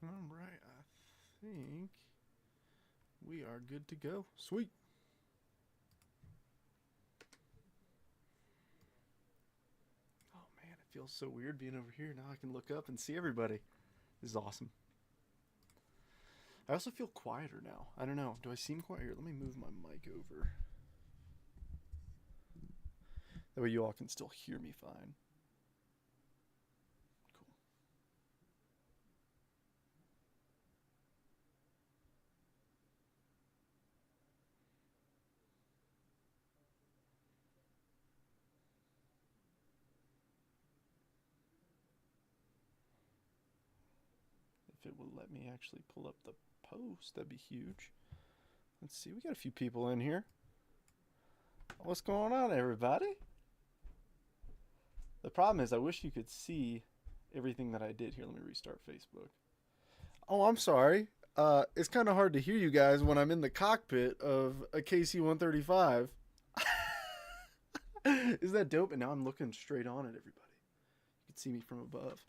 All right, I think we are good to go. Sweet. Oh man, it feels so weird being over here. Now I can look up and see everybody. This is awesome. I also feel quieter now. I don't know. Do I seem quiet? Here, let me move my mic over. That way you all can still hear me fine. Cool. If it will let me actually pull up the post, that'd be huge. Let's see. We got a few people in here. What's going on, everybody? The problem is, I wish you could see everything that I did here. Let me restart Facebook. Oh, I'm sorry. It's kind of hard to hear you guys when I'm in the cockpit of a KC 135. Isn't that dope? And now I'm looking straight on at everybody. You can see me from above.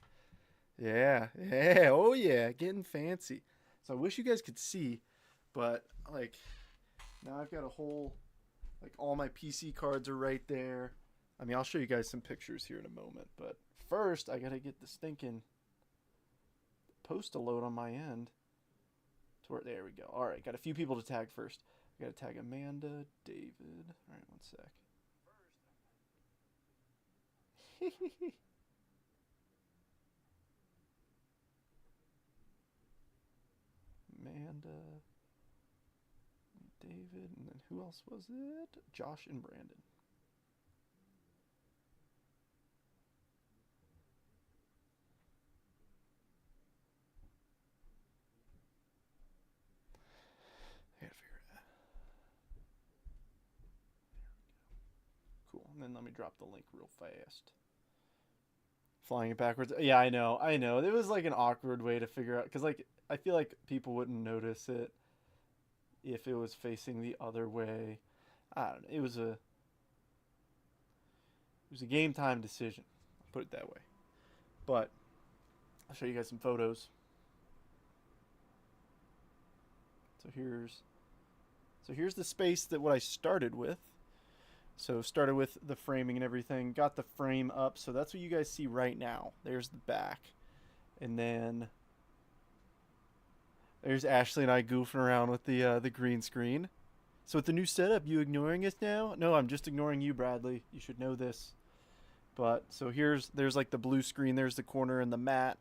Yeah, yeah, oh yeah, getting fancy. So I wish you guys could see, but like now I've got a whole, like all my PC cards are right there. I mean, I'll show you guys some pictures here in a moment, but first I gotta get the stinking post to load on my end. To where, there we go. All right, got a few people to tag first. I gotta tag Amanda, David. All right, one sec. Amanda, David, and then who else was it? Josh and Brandon. I gotta figure it out. Cool. And then let me drop the link real fast. Flying it backwards. Yeah, I know. I know. It was like an awkward way to figure out because like I feel like people wouldn't notice it if it was facing the other way. I don't know. It was a game time decision. I'll put it that way. But I'll show you guys some photos. So here's the space that what I started with. So started with the framing and everything, got the frame up. So that's what you guys see right now. There's the back. And then there's Ashley and I goofing around with the green screen. So with the new setup, you ignoring us now? No, I'm just ignoring you, Bradley. You should know this. But so there's like the blue screen, there's the corner and the mat,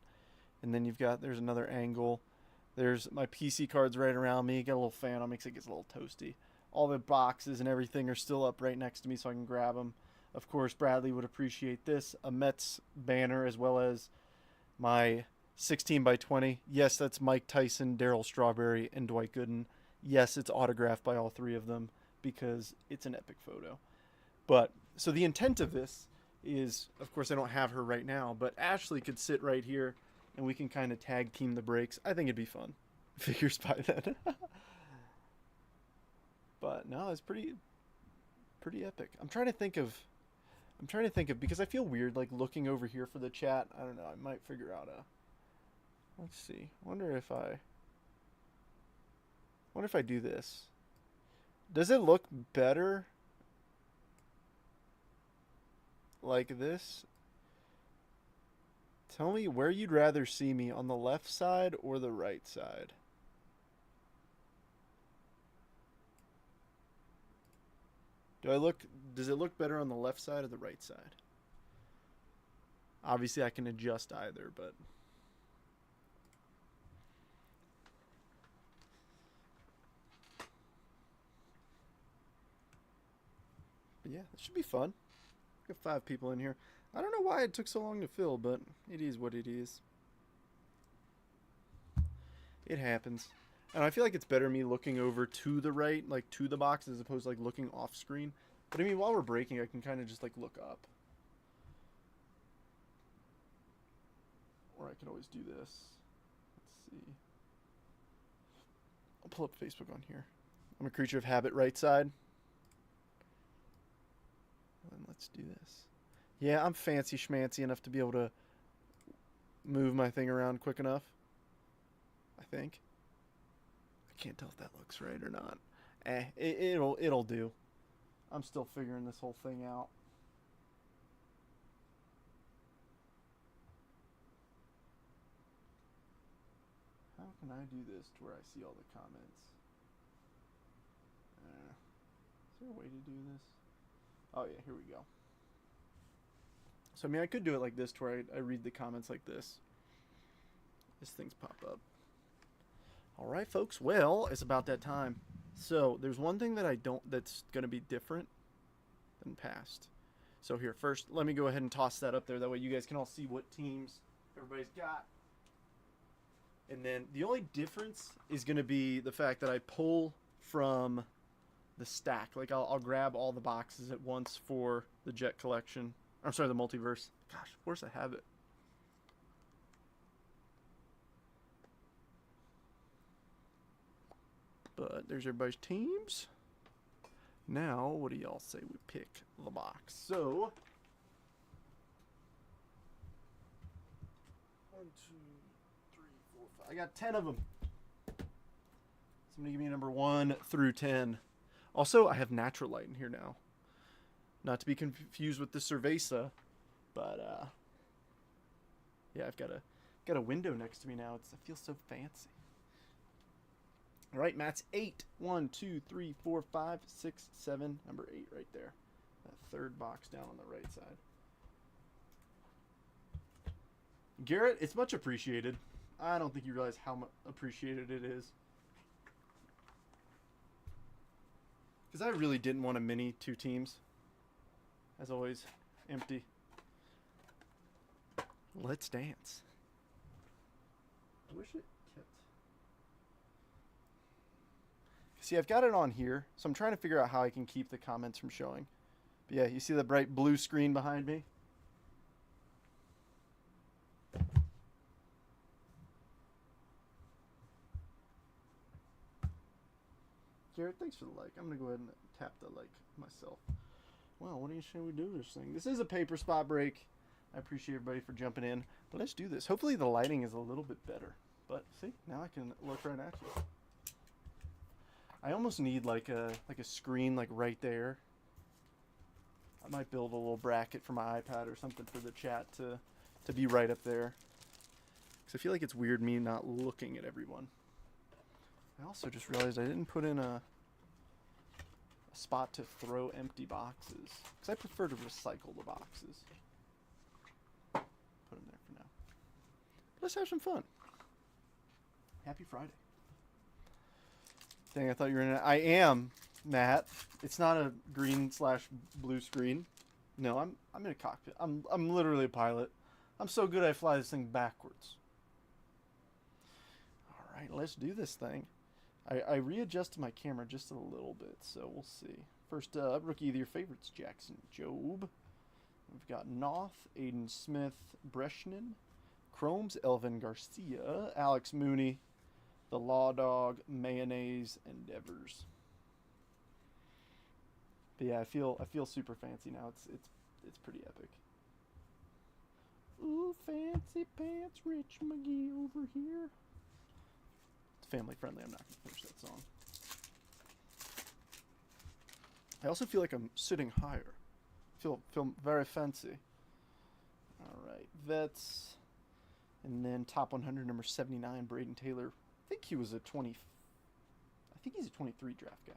and then there's another angle. There's my PC cards right around me. Got a little fan on, makes it gets a little toasty. All the boxes and everything are still up right next to me, so I can grab them. Of course, Bradley would appreciate this, a Mets banner as well as my 16 by 20. Yes, that's Mike Tyson, Daryl Strawberry, and Dwight Gooden. Yes, it's autographed by all three of them because it's an epic photo. But so the intent of this is, of course, I don't have her right now, but Ashley could sit right here and we can kind of tag team the breaks. I think it'd be fun. Figures by then. But no, it's pretty epic. I'm trying to think of because I feel weird like looking over here for the chat. I don't know. I might figure out a. Let's see. Wonder if I do this. Does it look better like this? Tell me where you'd rather see me, on the left side or the right side. Does it look better on the left side or the right side? Obviously I can adjust either, but yeah, it should be fun. Got 5 people in here. I don't know why it took so long to fill, but it is what it is. It happens. And I feel like it's better me looking over to the right, like to the box, as opposed to like looking off screen. But I mean, while we're breaking, I can kind of just like look up. Or I could always do this. Let's see. I'll pull up Facebook on here. I'm a creature of habit, right side. And let's do this. Yeah, I'm fancy schmancy enough to be able to move my thing around quick enough. I think. I can't tell if that looks right or not. It'll do. I'm still figuring this whole thing out. How can I do this to where I see all the comments? Is there a way to do this? Oh yeah, here we go. So I mean, I could do it like this to where I read the comments like this. As things pop up. Alright folks, well, it's about that time. So there's one thing that that's going to be different than past. So here, first, let me go ahead and toss that up there. That way you guys can all see what teams everybody's got. And then the only difference is going to be the fact that I pull from the stack. Like I'll grab all the boxes at once for the Jet collection. I'm sorry, the multiverse. Gosh, of course I have it. But there's everybody's teams. Now, what do y'all say we pick the box? So, 1, 2, 3, 4, 5. I got 10 of them. Somebody give me a number 1 through 10. Also, I have natural light in here now. Not to be confused with the Cerveza, but yeah, I've got a window next to me now. It feels so fancy. All right, Matt's 8. 1, 2, 3, 4, 5, 6, 7. Number 8 right there. That third box down on the right side. Garrett, it's much appreciated. I don't think you realize how much appreciated it is. Because I really didn't want a mini 2 teams. As always, empty. Let's dance. I wish it kept... See, I've got it on here, so I'm trying to figure out how I can keep the comments from showing. But yeah, you see the bright blue screen behind me? Garrett, thanks for the like. I'm going to go ahead and tap the like myself. Well, what do you say we do this thing? This is a paper spot break. I appreciate everybody for jumping in. But let's do this. Hopefully the lighting is a little bit better. But see, now I can look right at you. I almost need like a screen like right there. I might build a little bracket for my iPad or something for the chat to be right up there. Because I feel like it's weird me not looking at everyone. I also just realized I didn't put in a spot to throw empty boxes. Because I prefer to recycle the boxes. Put them there for now. Let's have some fun. Happy Friday. Dang, I thought you were in it. I am, Matt. It's not a green/blue screen. No, I'm in a cockpit. I'm literally a pilot. I'm so good I fly this thing backwards. Alright, let's do this thing. I readjusted my camera just a little bit, so we'll see. First up, rookie of your favorites, Jackson Jobe. We've got Noth, Aiden Smith, Breshnan, Chromes, Elvin Garcia, Alex Mooney, the Law Dog, Mayonnaise, and Devers. But yeah, I feel super fancy now. It's pretty epic. Ooh, fancy pants, Rich McGee over here. It's family friendly. I'm not gonna finish that song. I also feel like I'm sitting higher. Feel very fancy. All right, vets, and then top 100, number 79, Braden Taylor. I think he was a 20. I think he's a 23 draft guy.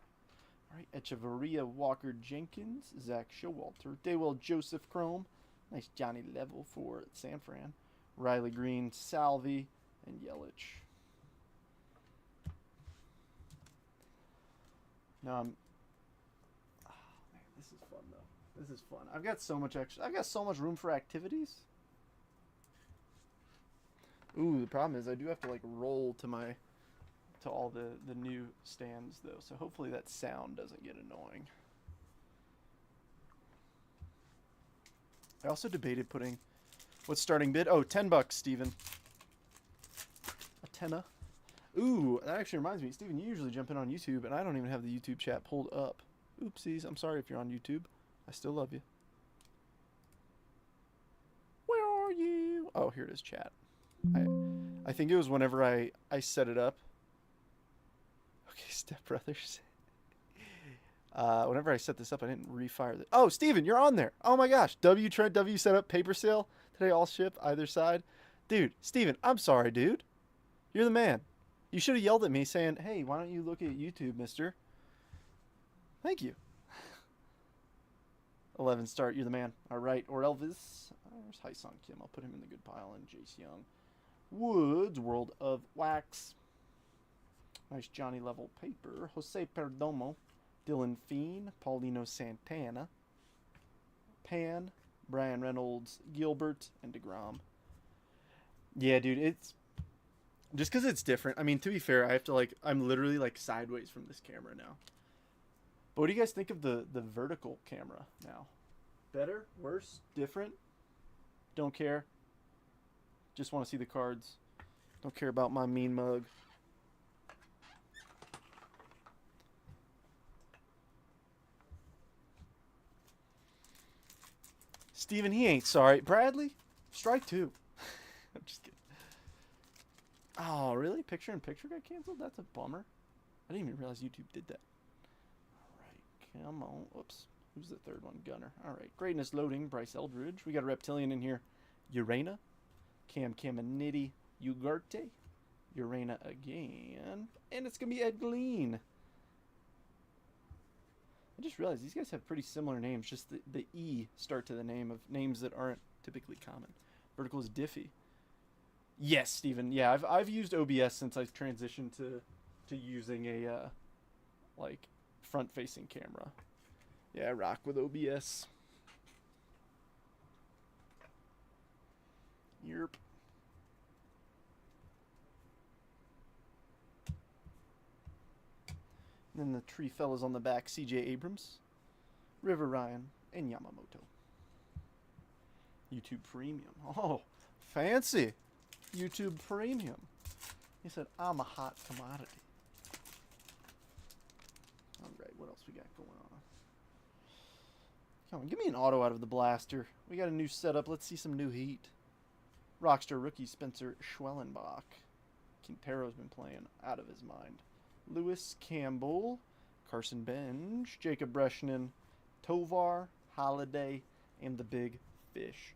All right, Echeverria, Walker Jenkins, Zach Showalter, Daywell Joseph Chrome, nice Johnny Level for San Fran, Riley Green, Salvi, and Yelich. Now I'm. Oh man, this is fun though. This is fun. I've got so much extra. I've got so much room for activities. Ooh, the problem is I do have to like roll to all the new stands though, so hopefully that sound doesn't get annoying. I also debated putting what's starting bid. Oh, $10, Steven. A tenna. Ooh, that actually reminds me, Steven, you usually jump in on YouTube, and I don't even have the YouTube chat pulled up. Oopsies, I'm sorry if you're on YouTube. I still love you. Where are you? Oh, here it is, chat. I think it was whenever I set it up. Okay, Step Brothers. Whenever I set this up, I didn't refire the. Oh, Steven, you're on there. Oh my gosh. W Trent W set up paper sale today. All ship either side. Dude, Steven, I'm sorry, dude. You're the man. You should have yelled at me saying, "Hey, why don't you look at YouTube, Mister?" Thank you. 11 start. You're the man. All right. Or Elvis. There's Haisong Kim. I'll put him in the good pile. And Jace Young. Woods. World of Wax. Nice Johnny level paper. Jose Perdomo. Dylan Fiend. Paulino Santana. Pan. Brian Reynolds. Gilbert. And DeGrom. Yeah, dude. It's just because it's different. I mean, to be fair, I have to I'm literally sideways from this camera now. But what do you guys think of the vertical camera now? Better? Worse? Different? Don't care. Just want to see the cards. Don't care about my mean mug. Steven, he ain't sorry. Bradley, strike two. I'm just kidding. Oh, really? Picture-in-picture got canceled? That's a bummer. I didn't even realize YouTube did that. Come on. Oops. Who's the third one? Gunner. All right. Greatness loading. Bryce Eldridge. We got a Reptilian in here. Urena. Cam Caminiti. Ugarte. Urena again. And it's going to be Ed Glean. I just realized these guys have pretty similar names. Just the E start to the name of names that aren't typically common. Vertical is Diffie. Yes, Steven. Yeah, I've used OBS since I've transitioned to using a front-facing camera. Yeah, I rock with OBS. Yerp. And then the tree fellas on the back, CJ Abrams, River Ryan, and Yamamoto. YouTube Premium. Oh, fancy. YouTube Premium. He said, I'm a hot commodity. Alright, what else we got going on? Come on, give me an auto out of the blaster. We got a new setup. Let's see some new heat. Rockstar rookie Spencer Schwellenbach. Quintero's been playing out of his mind. Lewis Campbell. Carson Benj. Jacob Breshnan. Tovar. Holiday. And the Big Fish.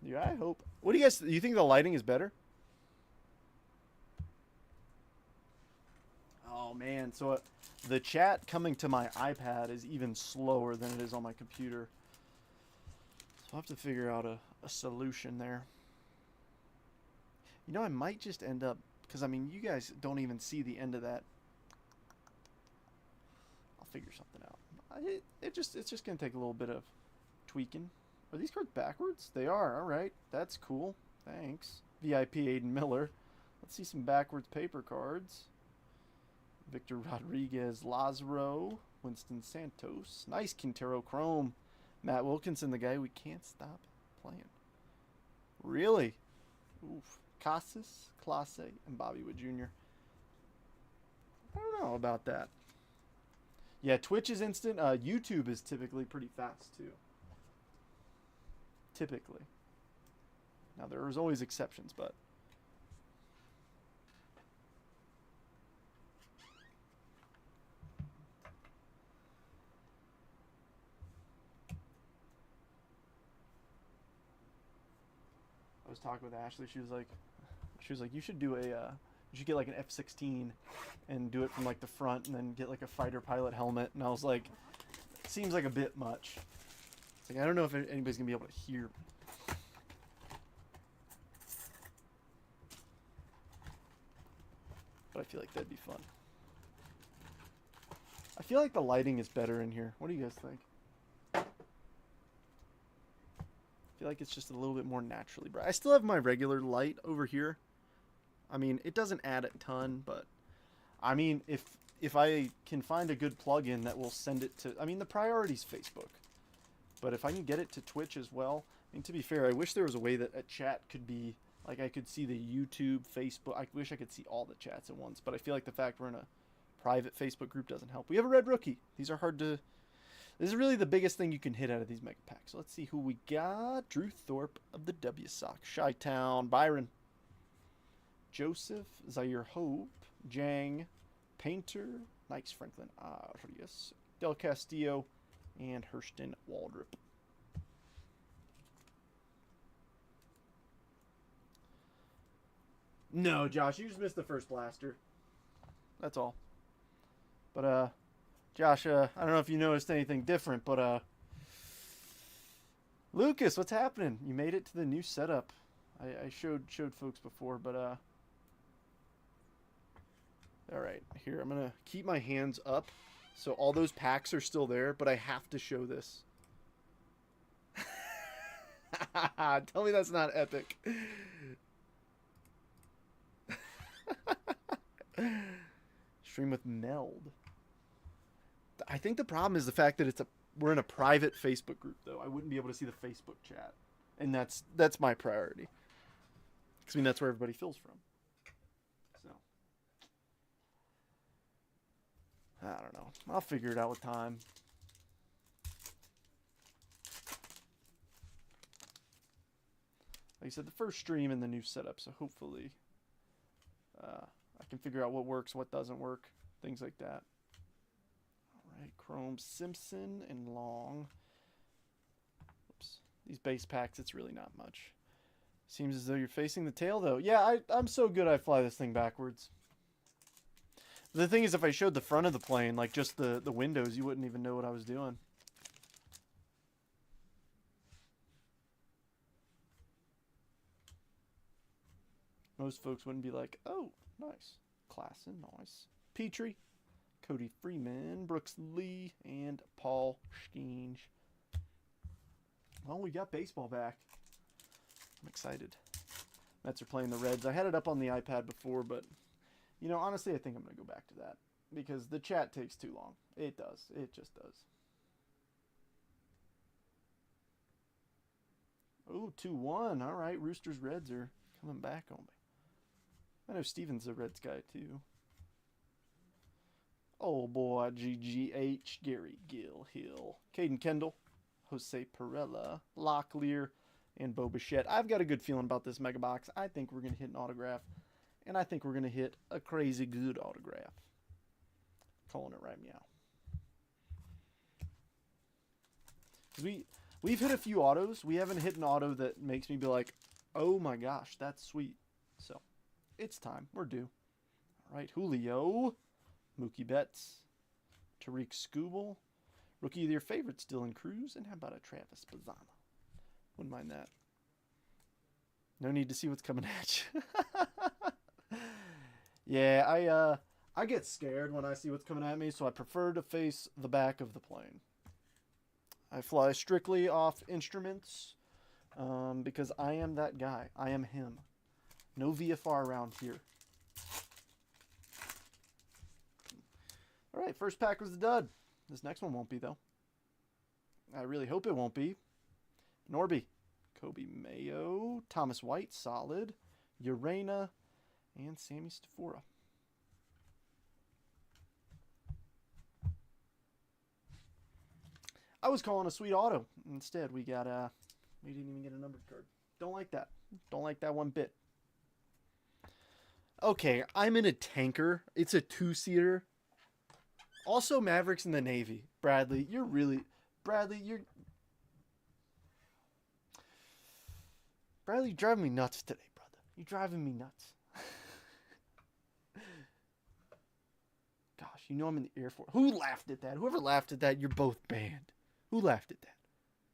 Yeah, I hope. What do you guys... Do you think the lighting is better? Oh, man. So the chat coming to my iPad is even slower than it is on my computer. So I'll have to figure out a solution there. You know, I might just end up... Because, I mean, you guys don't even see the end of that. I'll figure something out. It's just going to take a little bit of tweaking. Are these cards backwards? They are. All right. That's cool. Thanks. VIP Aiden Miller. Let's see some backwards paper cards. Victor Rodriguez, Lazaro, Winston Santos. Nice Quintero Chrome. Matt Wilkinson, the guy we can't stop playing. Really? Oof. Casas, Clase, and Bobby Wood Jr. I don't know about that. Yeah, Twitch is instant. YouTube is typically pretty fast, too. Typically. Now, there's always exceptions, but... I was talking with Ashley. She was like, you should do you should get like an F-16 and do it from like the front, and then get like a fighter pilot helmet. And I was like, it seems like a bit much. It's like, I don't know if anybody's gonna be able to hear me. But I feel like that'd be fun. I feel like the lighting is better in here. What do you guys think? I feel like it's just a little bit more naturally bright. I still have my regular light over here. I mean, it doesn't add a ton, but I mean, if I can find a good plugin that will send it to, I mean, the priority's Facebook, but if I can get it to Twitch as well, I mean, to be fair, I wish there was a way that a chat could be, like, I could see the YouTube, Facebook, I wish I could see all the chats at once, but I feel like the fact we're in a private Facebook group doesn't help. We have a red rookie. These are hard to... This is really the biggest thing you can hit out of these mega packs. So let's see who we got. Drew Thorpe of the W-Sox. Chi-Town. Byron. Joseph, Zaire Hope, Jang, Painter, Nikes Franklin Arias, Del Castillo, and Hurston Waldrop. No, Josh, you just missed the first blaster. That's all. But Josh, I don't know if you noticed anything different, but Lucas, what's happening? You made it to the new setup. I showed folks before, but all right, here I'm gonna keep my hands up, so all those packs are still there, but I have to show this. Tell me that's not epic. Stream with Meld. I think the problem is the fact that we're in a private Facebook group, though. I wouldn't be able to see the Facebook chat, and that's my priority. Because I mean that's where everybody fills from. So I don't know. I'll figure it out with time. Like I said, the first stream in the new setup, so hopefully I can figure out what works, what doesn't work, things like that. All right, Chrome, Simpson, and Long. Oops. These base packs, it's really not much. Seems as though you're facing the tail, though. Yeah, I'm so good I fly this thing backwards. The thing is, if I showed the front of the plane, like just the windows, you wouldn't even know what I was doing. Most folks wouldn't be like, oh, nice. Klassen, nice. Petrie, Cody Freeman, Brooks Lee, and Paul Skeenge. Well, we got baseball back. I'm excited. Mets are playing the Reds. I had it up on the iPad before, but, you know, honestly, I think I'm going to go back to that. Because the chat takes too long. It does. It just does. Oh, 2-1. All right, Roosters Reds are coming back on me. I know Steven's a Reds guy, too. Oh, boy, GGH, Gary Gill Hill, Caden Kendall, Jose Perella, Locklear, and Bo Bichette. I've got a good feeling about this mega box. I think we're going to hit an autograph, and I think we're going to hit a crazy good autograph. Calling it right meow. We've hit a few autos. We haven't hit an auto that makes me be like, oh my gosh, that's sweet. So, it's time. We're due. All right, Julio, Mookie Betts, Tariq Skubal, rookie of your favorites, Dylan Cruz, and how about a Travis Bazzana? Wouldn't mind that. No need to see what's coming at you. Yeah, I get scared when I see what's coming at me, so I prefer to face the back of the plane. I fly strictly off instruments because I am that guy. I am him. No VFR around here. All right, first pack was the dud. This next one won't be, though. I really hope it won't be. Norby, Kobe Mayo, Thomas White, solid, Urena, and Sammy Stafora. I was calling a sweet auto. Instead, we got we didn't even get a numbered card. Don't like that. Don't like that one bit. Okay, I'm in a tanker. It's a 2-seater. Also, Mavericks in the Navy. Bradley, you're driving me nuts today, brother. You're driving me nuts. Gosh, you know I'm in the Air Force. Who laughed at that? Whoever laughed at that, you're both banned. Who laughed at that?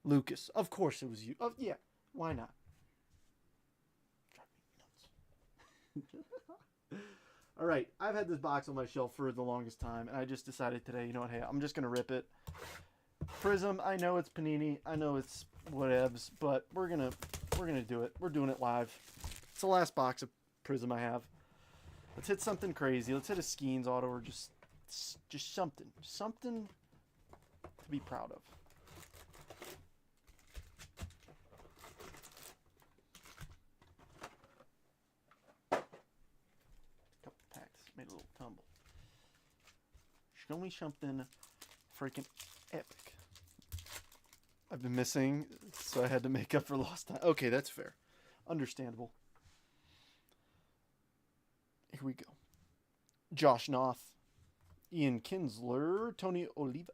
Lucas. Of course it was you. Oh, yeah, why not? Drive me nuts. All right, I've had this box on my shelf for the longest time, and I just decided today, you know what, hey, I'm just going to rip it. Prism, I know it's Panini, I know it's whatevs, but we're going to do it. We're doing it live. It's the last box of Prism I have. Let's hit something crazy. Let's hit a Skeens auto or just something. Something to be proud of. Made a little tumble. Show me something freaking epic. I've been missing, so I had to make up for lost time. Okay, that's fair. Understandable. Here we go. Josh Noth, Ian Kinsler, Tony Oliva,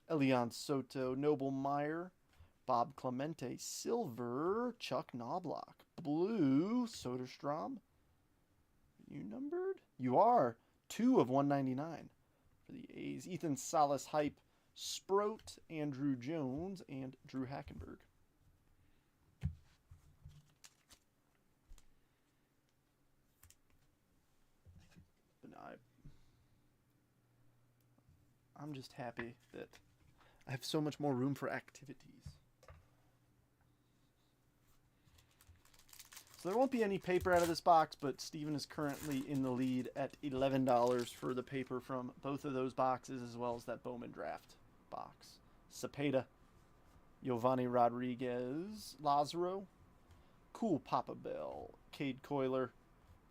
Elian Soto, Noble Meyer, Bob Clemente, silver, Chuck Knobloch, blue, Soderstrom. Are you numbered? You are. 2 of 199 for the A's. Ethan Salas, Hype, Sproat, Andrew Jones, and Drew Hackenberg. I'm just happy that I have so much more room for activities. So there won't be any paper out of this box, but Steven is currently in the lead at $11 for the paper from both of those boxes, as well as that Bowman draft box. Cepeda, Giovanni Rodriguez, Lazaro, Cool Papa Bell, Cade Coiler,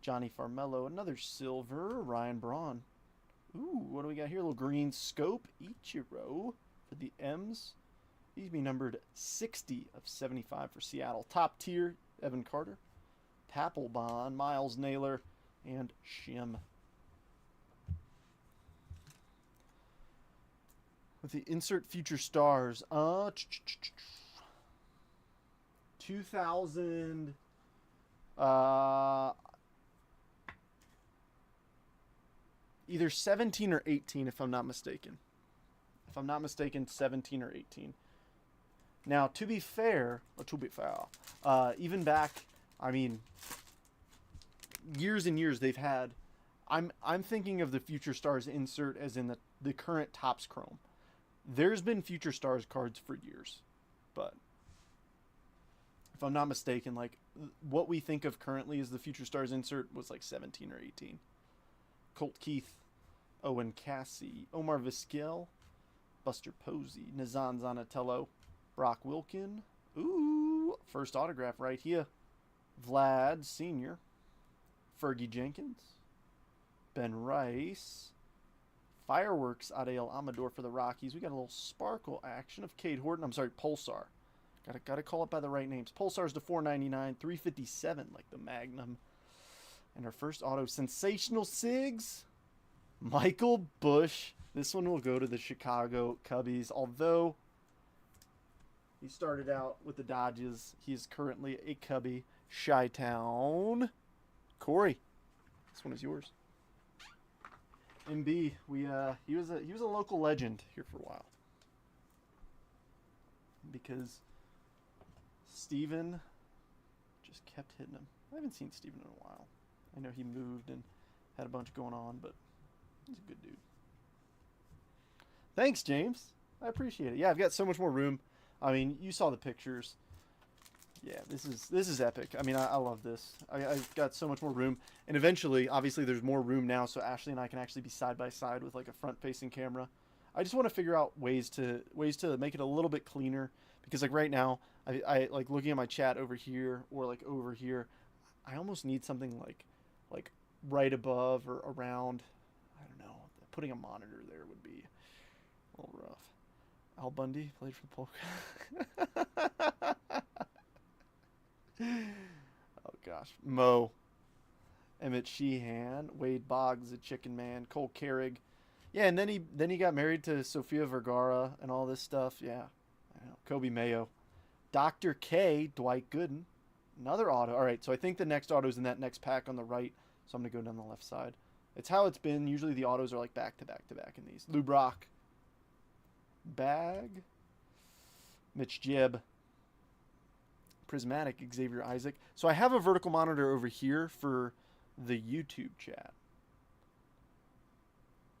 Johnny Farmello, another silver, Ryan Braun. Ooh, what do we got here? A little green scope, Ichiro for the M's. These be numbered 60 of 75 for Seattle. Top tier, Evan Carter, Papelbon, Miles Naylor, and Shim. With the insert future stars, 2000, either 17 or 18, if I'm not mistaken. If I'm not mistaken, 17 or 18. Now, to be fair, even back, I mean, years and years they've had. I'm thinking of the Future Stars insert as in the current Topps Chrome. There's been Future Stars cards for years, but if I'm not mistaken, like what we think of currently as the Future Stars insert was like 17 or 18. Colt Keith, Owen Cassie, Omar Vizquel, Buster Posey, Nazan Zanatello, Brock Wilkin. Ooh, first autograph right here. Vlad Sr., Fergie Jenkins, Ben Rice, Fireworks Adael Amador for the Rockies. We got a little sparkle action of Cade Horton. I'm sorry, Pulsar. Gotta call it by the right names. Pulsar's to $4.99, $3.57 like the Magnum. And our first auto, Sensational Sigs, Michael Busch. This one will go to the Chicago Cubbies. Although he started out with the Dodgers, he is currently a Cubby. Chi-Town. Corey, this one is yours. MB, he was a local legend here for a while. Because Steven just kept hitting him. I haven't seen Steven in a while. I know he moved and had a bunch going on, but he's a good dude. Thanks, James. I appreciate it. Yeah, I've got so much more room. I mean, you saw the pictures. Yeah, this is epic. I mean, I love this. I've got so much more room. And eventually, obviously, there's more room now, so Ashley and I can actually be side by side with like a front-facing camera. I just want to figure out ways to make it a little bit cleaner, because like right now, I like looking at my chat over here or like over here. I almost need something like right above or around. I don't know. Putting a monitor there would be a little rough. Al Bundy played for Polka. Oh gosh, Mo, Emmett Sheehan, Wade Boggs, the Chicken Man, Cole Carrig. Yeah, and then he got married to Sofia Vergara and all this stuff. Yeah, I know. Kobe Mayo, Dr. K, Dwight Gooden, another auto. All right, so I think the next auto is in that next pack on the right. So I'm gonna go down the left side. It's how it's been. Usually the autos are like back to back to back in these. Lou Brock, Bag, Mitch Jebb, Prismatic, Xavier Isaac. So I have a vertical monitor over here for the YouTube chat.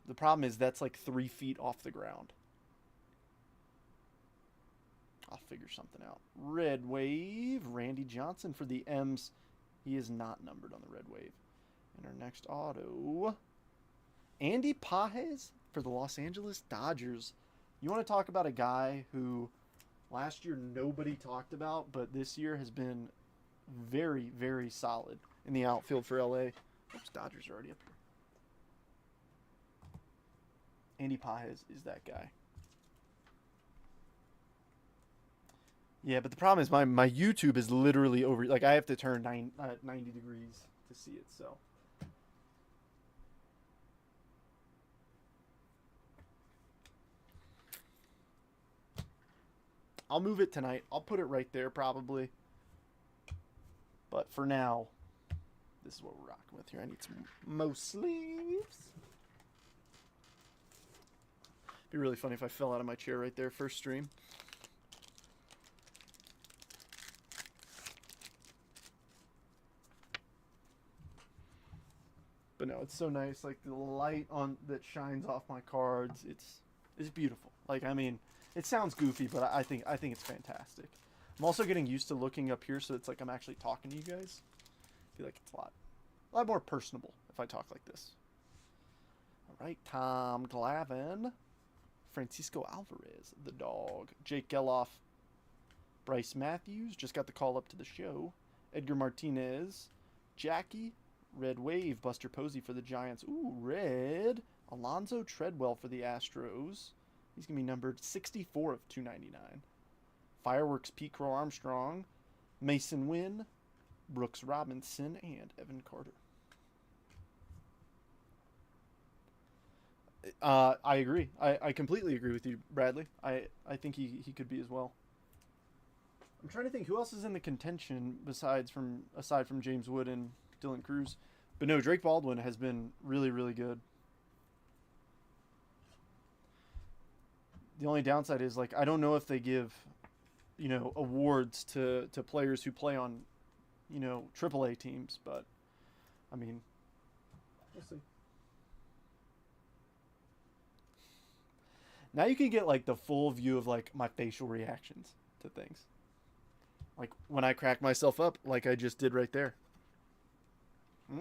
The problem is that's like 3 feet off the ground. I'll figure something out. Red Wave, Randy Johnson for the M's. He is not numbered on the Red Wave. And our next auto, Andy Pages for the Los Angeles Dodgers. You want to talk about a guy who last year nobody talked about, but this year has been very, very solid in the outfield for LA. Oops, Dodgers are already up here. Andy Pages is that guy. Yeah, but the problem is my YouTube is literally over. Like I have to turn 90 degrees to see it. So I'll move it tonight. I'll put it right there probably. But for now, this is what we're rocking with here. I need some Mo sleeves. Be really funny if I fell out of my chair right there first stream. But no, it's so nice. Like the light on that shines off my cards, it's beautiful. Like, I mean, it sounds goofy, but I think it's fantastic. I'm also getting used to looking up here, so it's like I'm actually talking to you guys. I feel like it's a lot more personable if I talk like this. All right, Tom Glavine, Francisco Alvarez, the dog, Jake Geloff, Bryce Matthews just got the call up to the show, Edgar Martinez, Jackie, Red Wave, Buster Posey for the Giants. Ooh, red. Alonzo Treadwell for the Astros. He's going to be numbered 64 of 299. Fireworks, Pete Crow Armstrong, Mason Wynn, Brooks Robinson, and Evan Carter. I agree. I completely agree with you, Bradley. I think he could be as well. I'm trying to think who else is in the contention aside from James Wood and Dylan Cruz. But no, Drake Baldwin has been really, really good. The only downside is, like, I don't know if they give, awards to players who play on, AAA teams. But, I mean, we'll see. Now you can get, like, the full view of, like, my facial reactions to things. Like, when I crack myself up, like I just did right there. We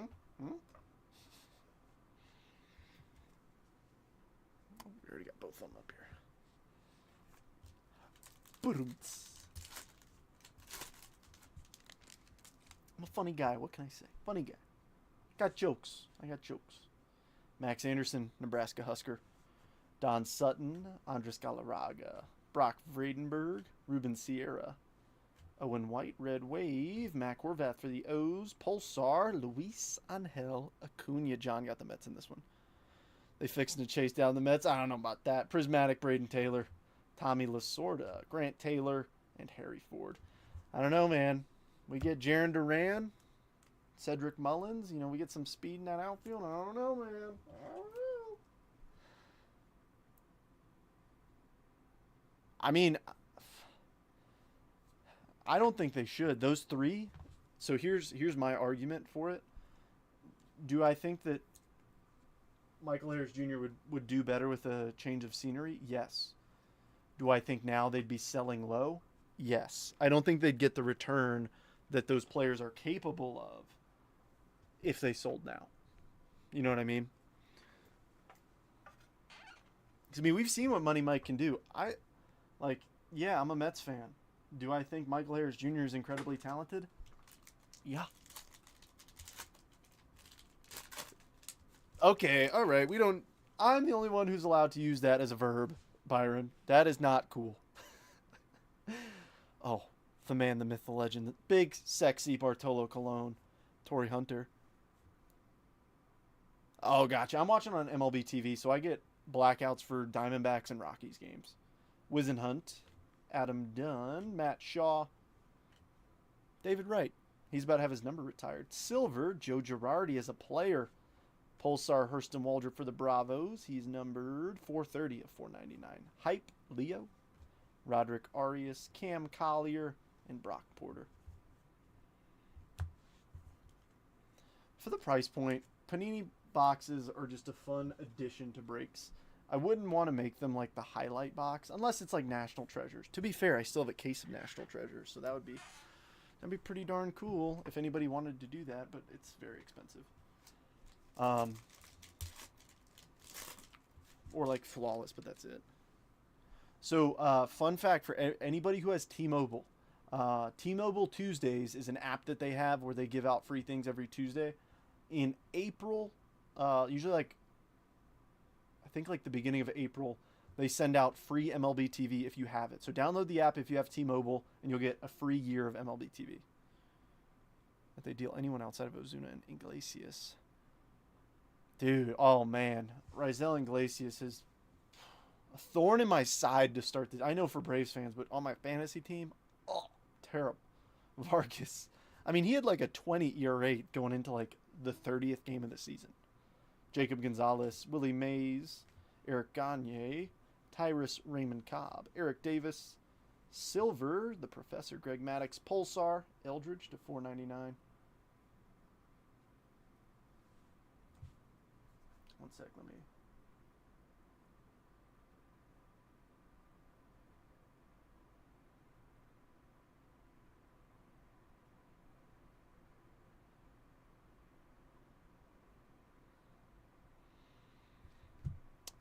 already got both of them up here. I'm a funny guy. What can I say? Funny guy. Got jokes. I got jokes. Max Anderson, Nebraska Husker. Don Sutton, Andres Galarraga. Brock Vredenberg, Ruben Sierra. Owen White, Red Wave. Mac Horvath for the O's. Pulsar, Luis Angel Acuna. John got the Mets in this one. They fixing to chase down the Mets. I don't know about that. Prismatic, Braden Taylor. Tommy Lasorda, Grant Taylor, and Harry Ford. I don't know, man. We get Jaron Duran, Cedric Mullins. We get some speed in that outfield. I don't know, man. I don't know. I mean, I don't think they should. Those three. So here's my argument for it. Do I think that Michael Harris Jr. would do better with a change of scenery? Yes. Do I think now they'd be selling low? Yes. I don't think they'd get the return that those players are capable of if they sold now. You know what I mean? I mean, we've seen what Money Mike can do. I'm a Mets fan. Do I think Michael Harris Jr. is incredibly talented? Yeah. Okay, all right. I'm the only one who's allowed to use that as a verb, Byron. That is not cool. Oh, the man, the myth, the legend. The big, sexy Bartolo Colon. Torrey Hunter. Oh, gotcha. I'm watching on MLB TV, so I get blackouts for Diamondbacks and Rockies games. Wizenhunt. Adam Dunn. Matt Shaw. David Wright. He's about to have his number retired. Silver. Joe Girardi as a player. Pulsar Hurston Waldrop for the Bravos. He's numbered 430 of 499. Hype, Leo, Roderick Arias, Cam Collier, and Brock Porter. For the price point, Panini boxes are just a fun addition to breaks. I wouldn't want to make them like the highlight box, unless it's like National Treasures. To be fair, I still have a case of National Treasures, so that'd be pretty darn cool if anybody wanted to do that, but it's very expensive. Or like Flawless, but that's it. So, fun fact for anybody who has T-Mobile. T-Mobile Tuesdays is an app that they have where they give out free things every Tuesday. In April, usually I think like the beginning of April, they send out free MLB TV if you have it. So download the app if you have T-Mobile, and you'll get a free year of MLB TV. If they deal anyone outside of Ozuna and Iglesias. Dude, oh man. Raisel Iglesias is... A thorn in my side to start this. I know for Braves fans, but on my fantasy team, oh, terrible. Vargas. I mean, he had like a 20 ERA going into like the 30th game of the season. Jacob Gonzalez, Willie Mays, Eric Gagne, Tyrus Raymond Cobb, Eric Davis, Silver, the Professor, Greg Maddux, Pulsar, Eldridge to 499. One sec, let me.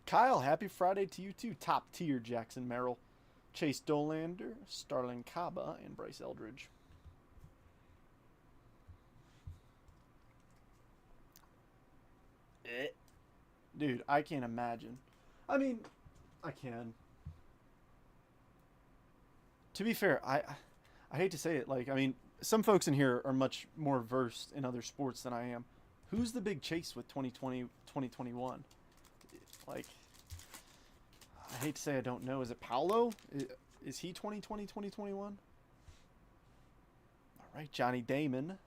Kyle, happy Friday to you too. Top tier Jackson Merrill, Chase Dolander, Starling Kaba, and Bryce Eldridge. Dude, I can't imagine. I mean, I can. To be fair, I hate to say it. Like, I mean, some folks in here are much more versed in other sports than I am. Who's the big chase with 2020, 2021? Like, I hate to say I don't know. Is it Paolo? Is he 2020, 2021? All right, Johnny Damon,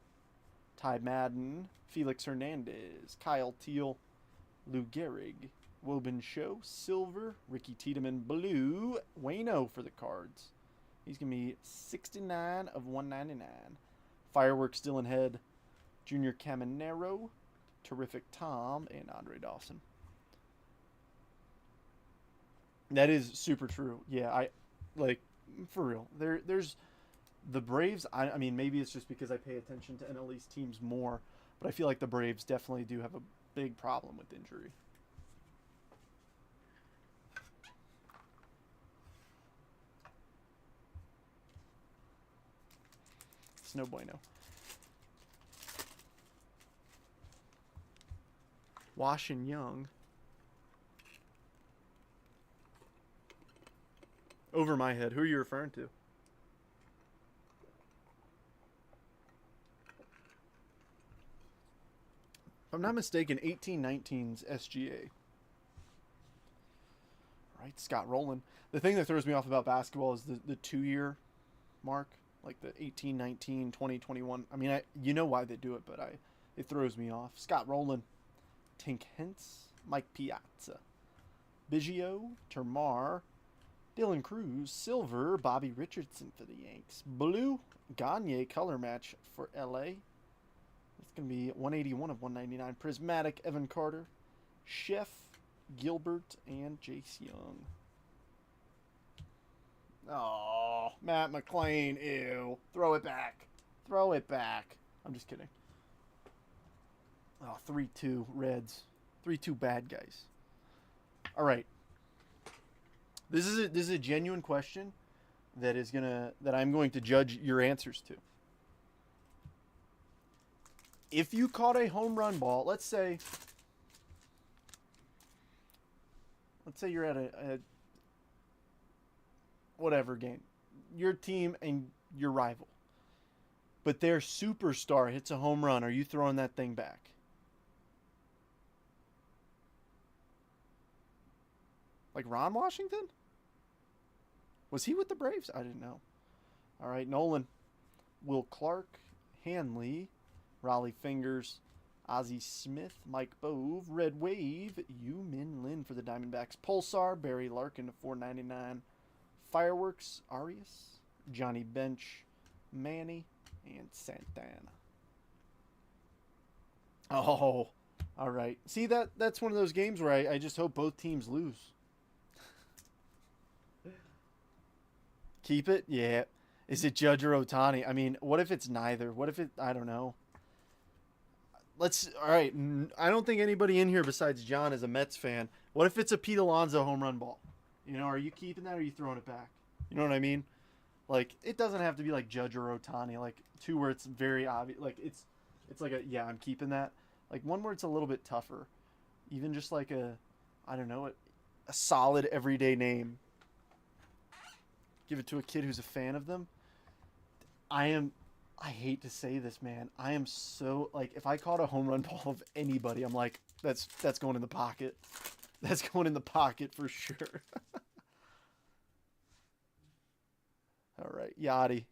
Ty Madden, Felix Hernandez, Kyle Teal, Lou Gehrig, Woben Show, Silver, Ricky Tiedemann, Blue, Wayno for the Cards. He's going to be 69 of 199. Fireworks Dylan Head, Junior Caminero, Terrific Tom, and Andre Dawson. That is super true. Yeah, I like for real. There's the Braves. I mean, maybe it's just because I pay attention to NL East teams more, but I feel like the Braves definitely do have a big problem with injury. It's no bueno. Wash and Young. Over my head. Who are you referring to? If I'm not mistaken, 1819's SGA. Right, Scott Rowland. The thing that throws me off about basketball is the 2-year mark, like the 18, 19, 20, 21. I mean, you know why they do it, but it throws me off. Scott Rowland, Tink Hentz, Mike Piazza, Biggio, Termar, Dylan Cruz, Silver, Bobby Richardson for the Yanks. Blue, Gagne color match for LA. It's going to be 181 of 199. Prismatic, Evan Carter, Chef, Gilbert, and Jace Young. Oh, Matt McClain, ew. Throw it back. Throw it back. I'm just kidding. Oh, 3-2 Reds. 3-2 bad guys. All right. This is a genuine question that I'm going to judge your answers to. If you caught a home run ball, let's say you're at a whatever game, your team and your rival, but their superstar hits a home run, are you throwing that thing back? Like Ron Washington? Was he with the Braves? I didn't know. All right, Nolan, Will Clark, Hanley, Raleigh Fingers, Ozzie Smith, Mike Bove, Red Wave, Yu Min Lin for the Diamondbacks, Pulsar, Barry Larkin to $4.99, Fireworks, Arias, Johnny Bench, Manny, and Santana. Oh, all right. See, that's one of those games where I just hope both teams lose. Keep it? Yeah. Is it Judge or Ohtani? I mean, what if it's neither? What if I don't know. All right. I don't think anybody in here besides John is a Mets fan. What if it's a Pete Alonso home run ball? You know, are you keeping that or are you throwing it back? You know what I mean? Like, it doesn't have to be like Judge or Ohtani. Like, two where it's very obvious. Like, it's like yeah, I'm keeping that. Like, one where it's a little bit tougher. Even just like I don't know, a solid everyday name. Give it to a kid who's a fan of them. I hate to say this, man. I am so, like, if I caught a home run ball of anybody, I'm like, that's going in the pocket. That's going in the pocket for sure. All right, Yachty,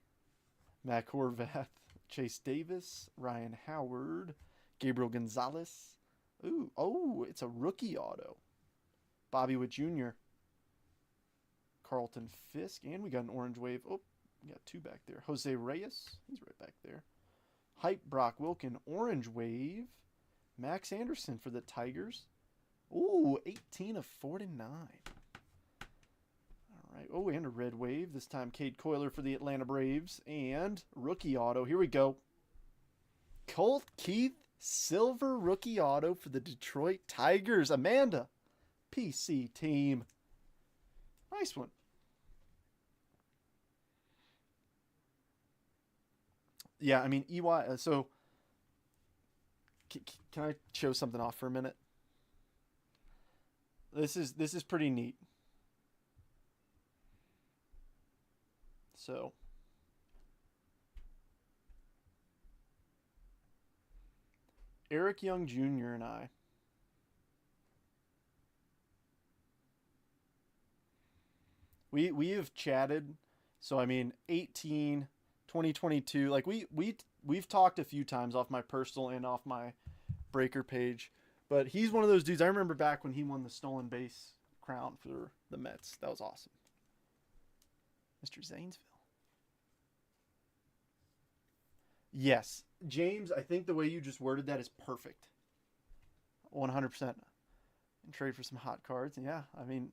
Matt Horvath, Chase Davis, Ryan Howard, Gabriel Gonzalez. Ooh, oh, it's a rookie auto. Bobby Witt Jr., Carlton Fisk, and we got an orange wave. Oh, we got two back there. Jose Reyes, he's right back there. Hype Brock Wilken, orange wave. Max Anderson for the Tigers. Ooh, 18 of 49. All right. Oh, and a red wave. This time Cade Coiler for the Atlanta Braves. And rookie auto. Here we go. Colt Keith, silver rookie auto for the Detroit Tigers. Amanda, PC team. Nice one. Yeah, I mean, EY. So, can I show something off for a minute? This is pretty neat. So, Eric Young Jr. and I, we have chatted. So I mean, 18, 2022. Like we've talked a few times off my personal and off my breaker page. But he's one of those dudes. I remember back when he won the stolen base crown for the Mets. That was awesome. Mr. Zanesville. Yes. James, I think the way you just worded that is perfect. 100%. And trade for some hot cards. Yeah, I mean,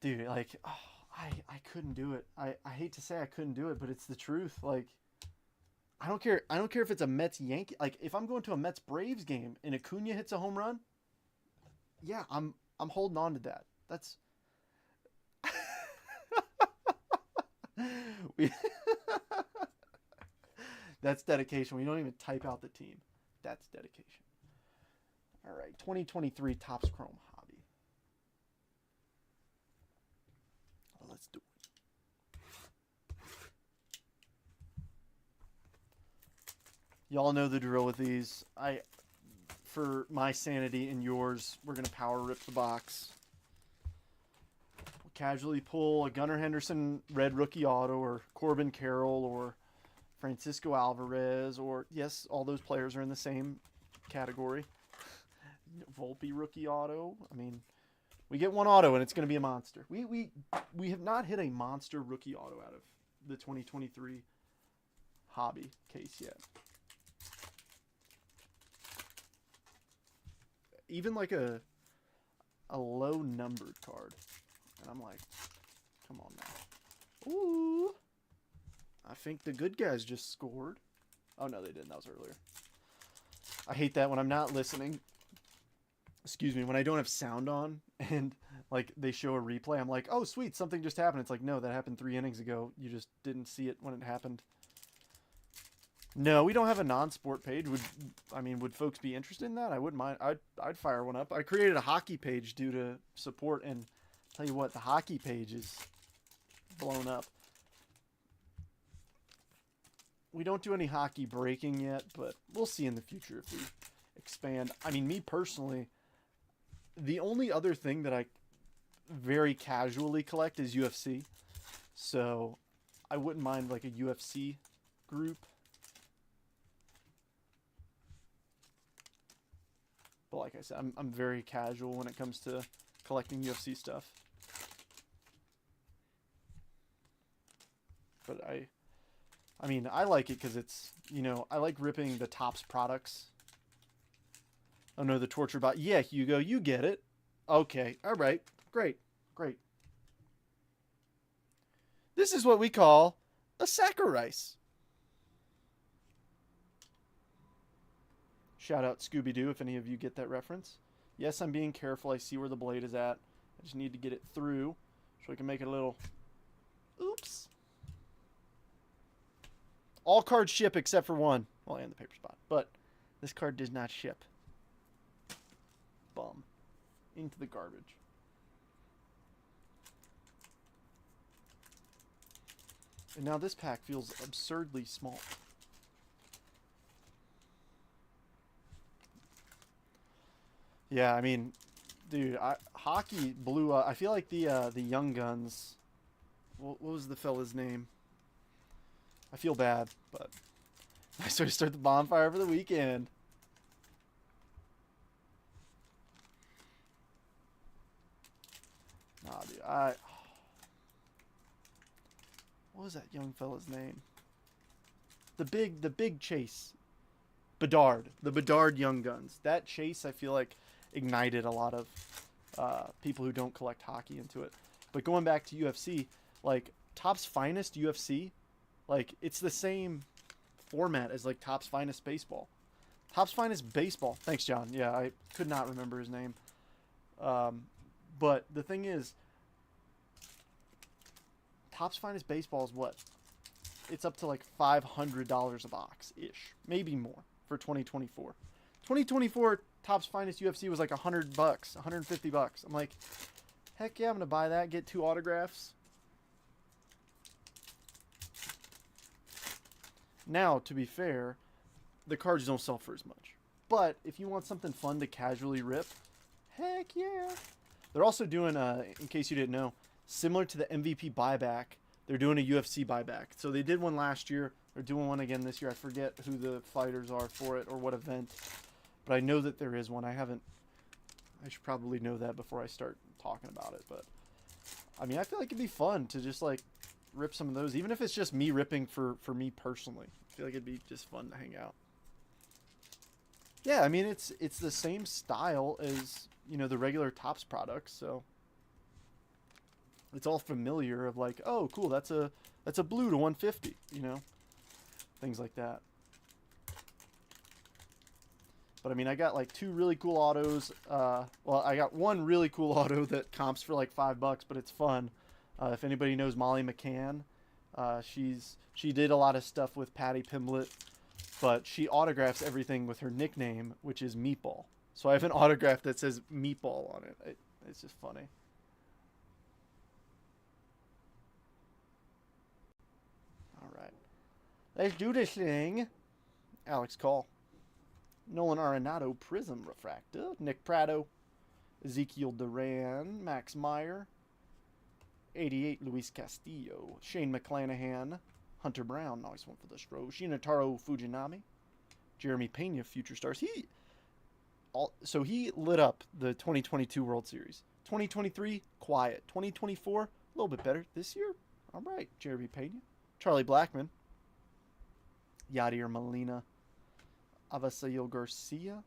dude, like, oh, I couldn't do it. I hate to say I couldn't do it, but it's the truth. Like, I don't care. I don't care if it's a Mets Yankee. Like, if I'm going to a Mets Braves game and Acuna hits a home run, yeah, I'm holding on to that. That's we that's dedication. We don't even type out the team. That's dedication. All right, 2023 Topps Chrome Hobby. Well, let's do it. Y'all know the drill with these. For my sanity and yours, we're gonna power rip the box. We'll casually pull a Gunnar Henderson red rookie auto, or Corbin Carroll, or Francisco Alvarez, or yes, all those players are in the same category. Volpe rookie auto. I mean, we get one auto and it's gonna be a monster. We have not hit a monster rookie auto out of the 2023 hobby case yet. Even like a low numbered card. And I'm like, come on now. Ooh. I think the good guys just scored. Oh, no, they didn't. That was earlier. I hate that when I'm not listening. Excuse me. When I don't have sound on and like they show a replay, I'm like, oh, sweet. Something just happened. It's like, no, that happened 3 innings ago. You just didn't see it when it happened. No, we don't have a non-sport page. Would folks be interested in that? I wouldn't mind. I'd fire one up. I created a hockey page due to support, and tell you what, the hockey page is blown up. We don't do any hockey breaking yet, but we'll see in the future if we expand. I mean, me personally, the only other thing that I very casually collect is UFC. So I wouldn't mind like a UFC group. But like I said, I'm very casual when it comes to collecting UFC stuff. But I mean, I like it because it's, I like ripping the Topps products. Oh no, the torture bot. Yeah, Hugo, you get it. Okay, all right, great. This is what we call a sack of rice. Shout out Scooby-Doo if any of you get that reference. Yes, I'm being careful. I see where the blade is at. I just need to get it through so we can make it a little... Oops. All cards ship except for one. Well, and the paper spot. But this card does not ship. Bum. Into the garbage. And now this pack feels absurdly small. Yeah, I mean, Dude, hockey blew up. I feel like the young guns. What was the fella's name? I feel bad, but I sort of start the bonfire for the weekend. Nah, dude, what was that young fella's name? The big chase. Bedard. The Bedard Young Guns. That chase, I feel like, ignited a lot of people who don't collect hockey into it. But going back to UFC, like, Topps Finest UFC, like, it's the same format as, like, Topps Finest Baseball. Topps Finest Baseball. Thanks, John. Yeah, I could not remember his name. But the thing is, Topps Finest Baseball is what? It's up to like $500 a box ish, maybe more for 2024. 2024 Topps Finest UFC was like $100, $150. I'm like, heck yeah, I'm gonna buy that. Get 2 autographs. Now, to be fair, the cards don't sell for as much. But if you want something fun to casually rip, heck yeah. They're also doing, in case you didn't know, similar to the MVP buyback, they're doing a UFC buyback. So they did one last year. They're doing one again this year. I forget who the fighters are for it or what event. But I know that there is one. I should probably know that before I start talking about it. But, I mean, I feel like it'd be fun to just, like, rip some of those. Even if it's just me ripping for me personally. I feel like it'd be just fun to hang out. Yeah, I mean, it's the same style as, you know, the regular Topps products. So it's all familiar of like, oh, cool, that's a blue to 150, you know, things like that. But I mean, I got like 2 really cool autos. Well, I got 1 really cool auto that comps for like $5, but it's fun. If anybody knows Molly McCann, she did a lot of stuff with Patty Pimblett, but she autographs everything with her nickname, which is Meatball. So I have an autograph that says Meatball on it. It's just funny. All right. Let's do this thing. Alex Call. Nolan Arenado Prism Refractor. Nick Prado. Ezekiel Duran. Max Meyer. 88 Luis Castillo. Shane McClanahan. Hunter Brown. Nice one for the Stro. Shinataro Fujinami. Jeremy Pena. Future Stars. So he lit up the 2022 World Series. 2023, quiet. 2024, a little bit better. This year, all right. Jeremy Pena. Charlie Blackmon. Yadier Molina. Avasail Garcia.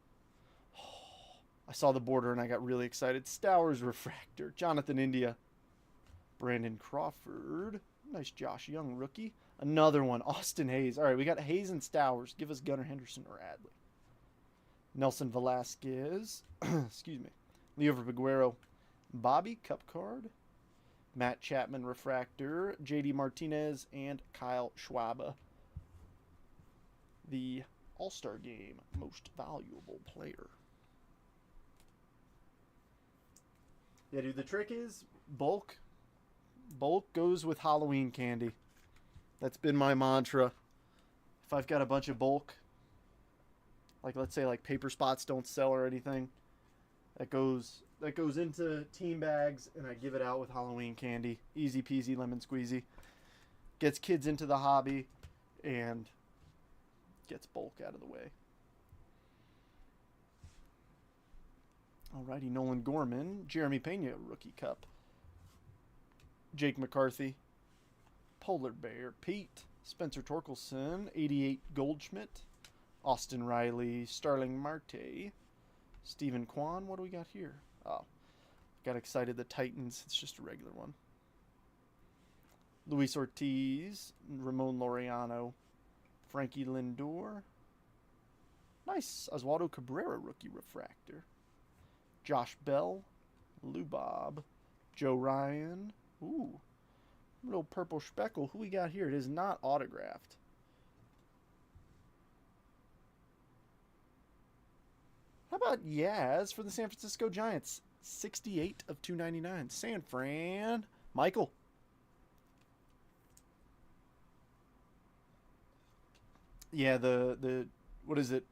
Oh, I saw the border and I got really excited. Stowers Refractor. Jonathan India. Brandon Crawford. Nice Josh Young rookie. Another one. Austin Hayes. All right, we got Hayes and Stowers. Give us Gunnar Henderson or Adley. Nelson Velasquez. Excuse me. Leo Verguero. Bobby Cup card. Matt Chapman Refractor. JD Martinez and Kyle Schwab. The All-Star Game Most Valuable Player. Yeah, dude, the trick is bulk. Bulk goes with Halloween candy. That's been my mantra. If I've got a bunch of bulk, like let's say like paper spots don't sell or anything, that goes into team bags and I give it out with Halloween candy. Easy peasy lemon squeezy. Gets kids into the hobby and gets bulk out of the way. Alrighty, Nolan Gorman, Jeremy Pena rookie cup. Jake McCarthy, Polar Bear, Pete, Spencer Torkelson, 88 Goldschmidt, Austin Riley, Starling Marte, Stephen Kwan. What do we got here? Oh, got excited. The Titans. It's just a regular one. Luis Ortiz, Ramon Laureano, Frankie Lindor. Nice. Oswaldo Cabrera rookie refractor. Josh Bell, Lou Bob, Joe Ryan. Ooh, little purple speckle. Who we got here? It is not autographed. How about Yaz for the San Francisco Giants? 68 of 299. San Fran. Michael. Yeah, the what is it?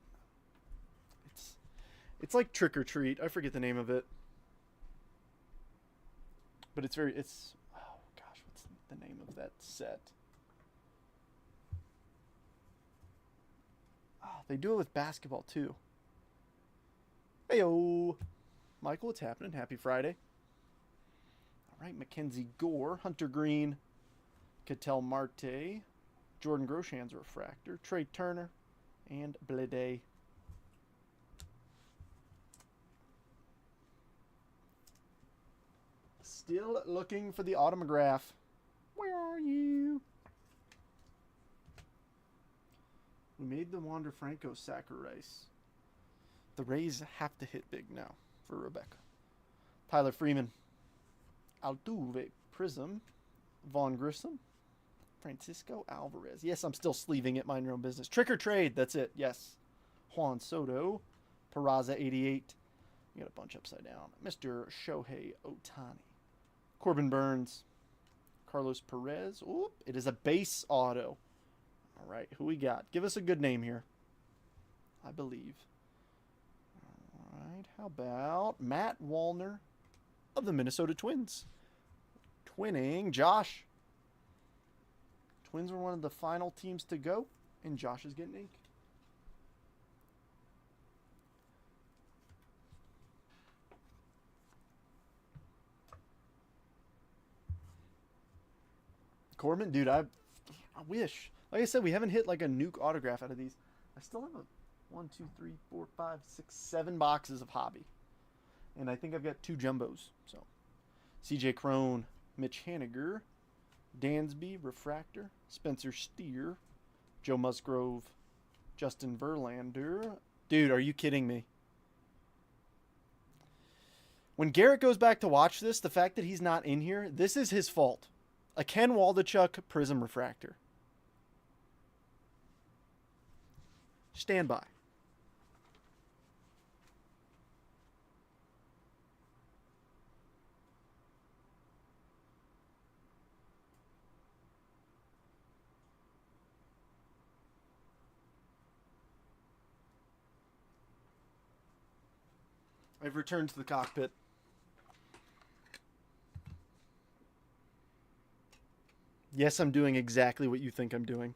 It's like Trick or Treat. I forget the name of it. But it's very, oh gosh, what's the name of that set? Oh, they do it with basketball too. Heyo, Michael, what's happening? Happy Friday. All right, Mackenzie Gore, Hunter Green, Cattell Marte, Jordan Groshan's refractor, Trey Turner, and Blede. Still looking for the autograph. Where are you? We made the Wander Franco sacrifice. The Rays have to hit big now for Rebecca. Tyler Freeman. Altuve Prism. Vaughn Grissom. Francisco Alvarez. Yes, I'm still sleeving it. Mind your own business. Trick or trade. That's it. Yes. Juan Soto. Peraza 88. You got a bunch upside down. Mr. Shohei Ohtani. Corbin Burns. Carlos Perez. Oop, it is a base auto. All right, who we got? Give us a good name here. I believe. All right, how about Matt Wallner of the Minnesota Twins? Twinning Josh. Twins were one of the final teams to go, and Josh is getting ink. Corbin, dude, I wish. Like I said, we haven't hit like a nuke autograph out of these. I still have a 1, 2, 3, 4, 5, 6, 7 boxes of hobby. And I think I've got 2 jumbos. So, CJ Crone, Mitch Haniger, Dansby, Refractor, Spencer Steer, Joe Musgrove, Justin Verlander. Dude, are you kidding me? When Garrett goes back to watch this, the fact that he's not in here, this is his fault. A Ken Waldichuk Prism Refractor. Stand by. I've returned to the cockpit. Yes, I'm doing exactly what you think I'm doing.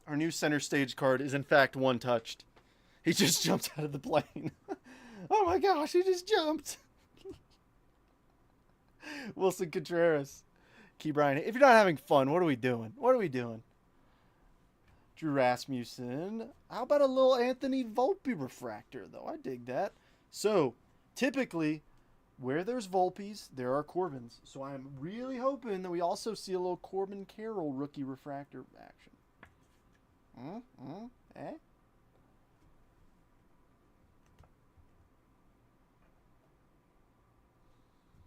Our new center stage card is in fact one touched. He just jumped out of the plane. Oh my gosh, he just jumped. Wilson Contreras. Key Bryan. If you're not having fun, what are we doing? What are we doing? Drew Rasmussen. How about a little Anthony Volpe refractor, though? I dig that. So, typically, where there's Volpes, there are Corbins. So I'm really hoping that we also see a little Corbin Carroll rookie refractor action. Eh?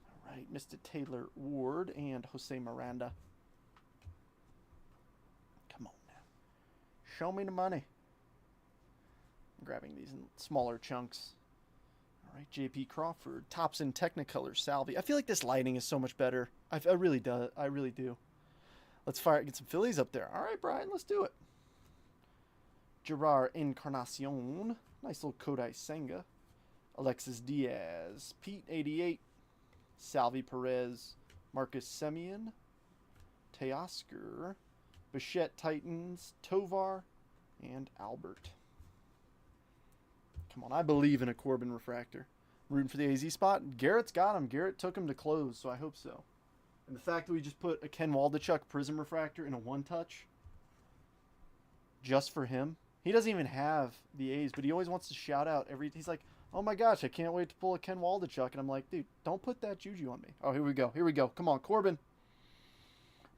All right, Mr. Taylor Ward and Jose Miranda. Come on now. Show me the money. I'm grabbing these in smaller chunks. All right, J.P. Crawford. Topson Technicolor Salvi. I feel like this lighting is so much better. I really do. I really do. Let's get some Phillies up there. All right, Brian, let's do it. Gerard Encarnacion. Nice little Kodai Senga. Alexis Diaz. Pete 88. Salvi Perez. Marcus Semien. Teoscar. Bichette Titans. Tovar. And Albert. Come on, I believe in a Corbin refractor. I'm rooting for the AZ spot. Garrett's got him. Garrett took him to close, so I hope so. And the fact that we just put a Ken Waldichuk Prism refractor in a one-touch just for him. He doesn't even have the A's, but he always wants to shout out every... He's like, oh my gosh, I can't wait to pull a Ken Waldichuk. And I'm like, dude, don't put that juju on me. Oh, here we go. Here we go. Come on, Corbin.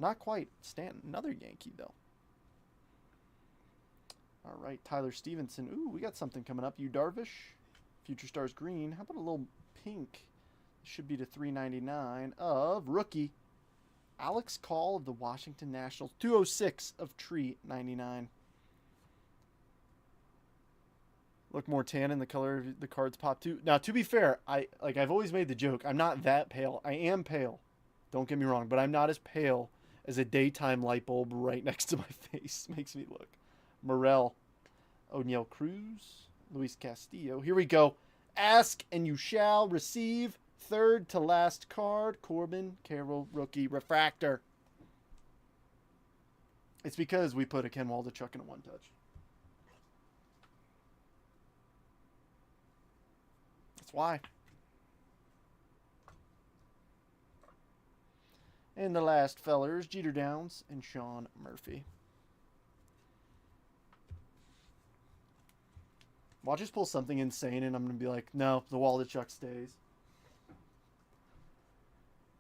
Not quite. Stanton. Another Yankee, though. All right, Tyler Stevenson. Ooh, we got something coming up. You Darvish. Future Stars Green. How about a little pink? Should be to $3.99 of rookie Alex Call of the Washington Nationals. 206 of Tree 99. Look more tan in the color of the cards pop too. Now, to be fair, I've always made the joke. I'm not that pale. I am pale. Don't get me wrong, but I'm not as pale as a daytime light bulb right next to my face makes me look. Morel, O'Neal Cruz, Luis Castillo. Here we go. Ask and you shall receive. Third to last card, Corbin Carroll rookie refractor. It's because we put a Ken Waldichuk in a one-touch. That's why. And the last fellers, Jeter Downs and Sean Murphy. Watch us pull something insane, and I'm going to be like, no, the Waldichuk stays.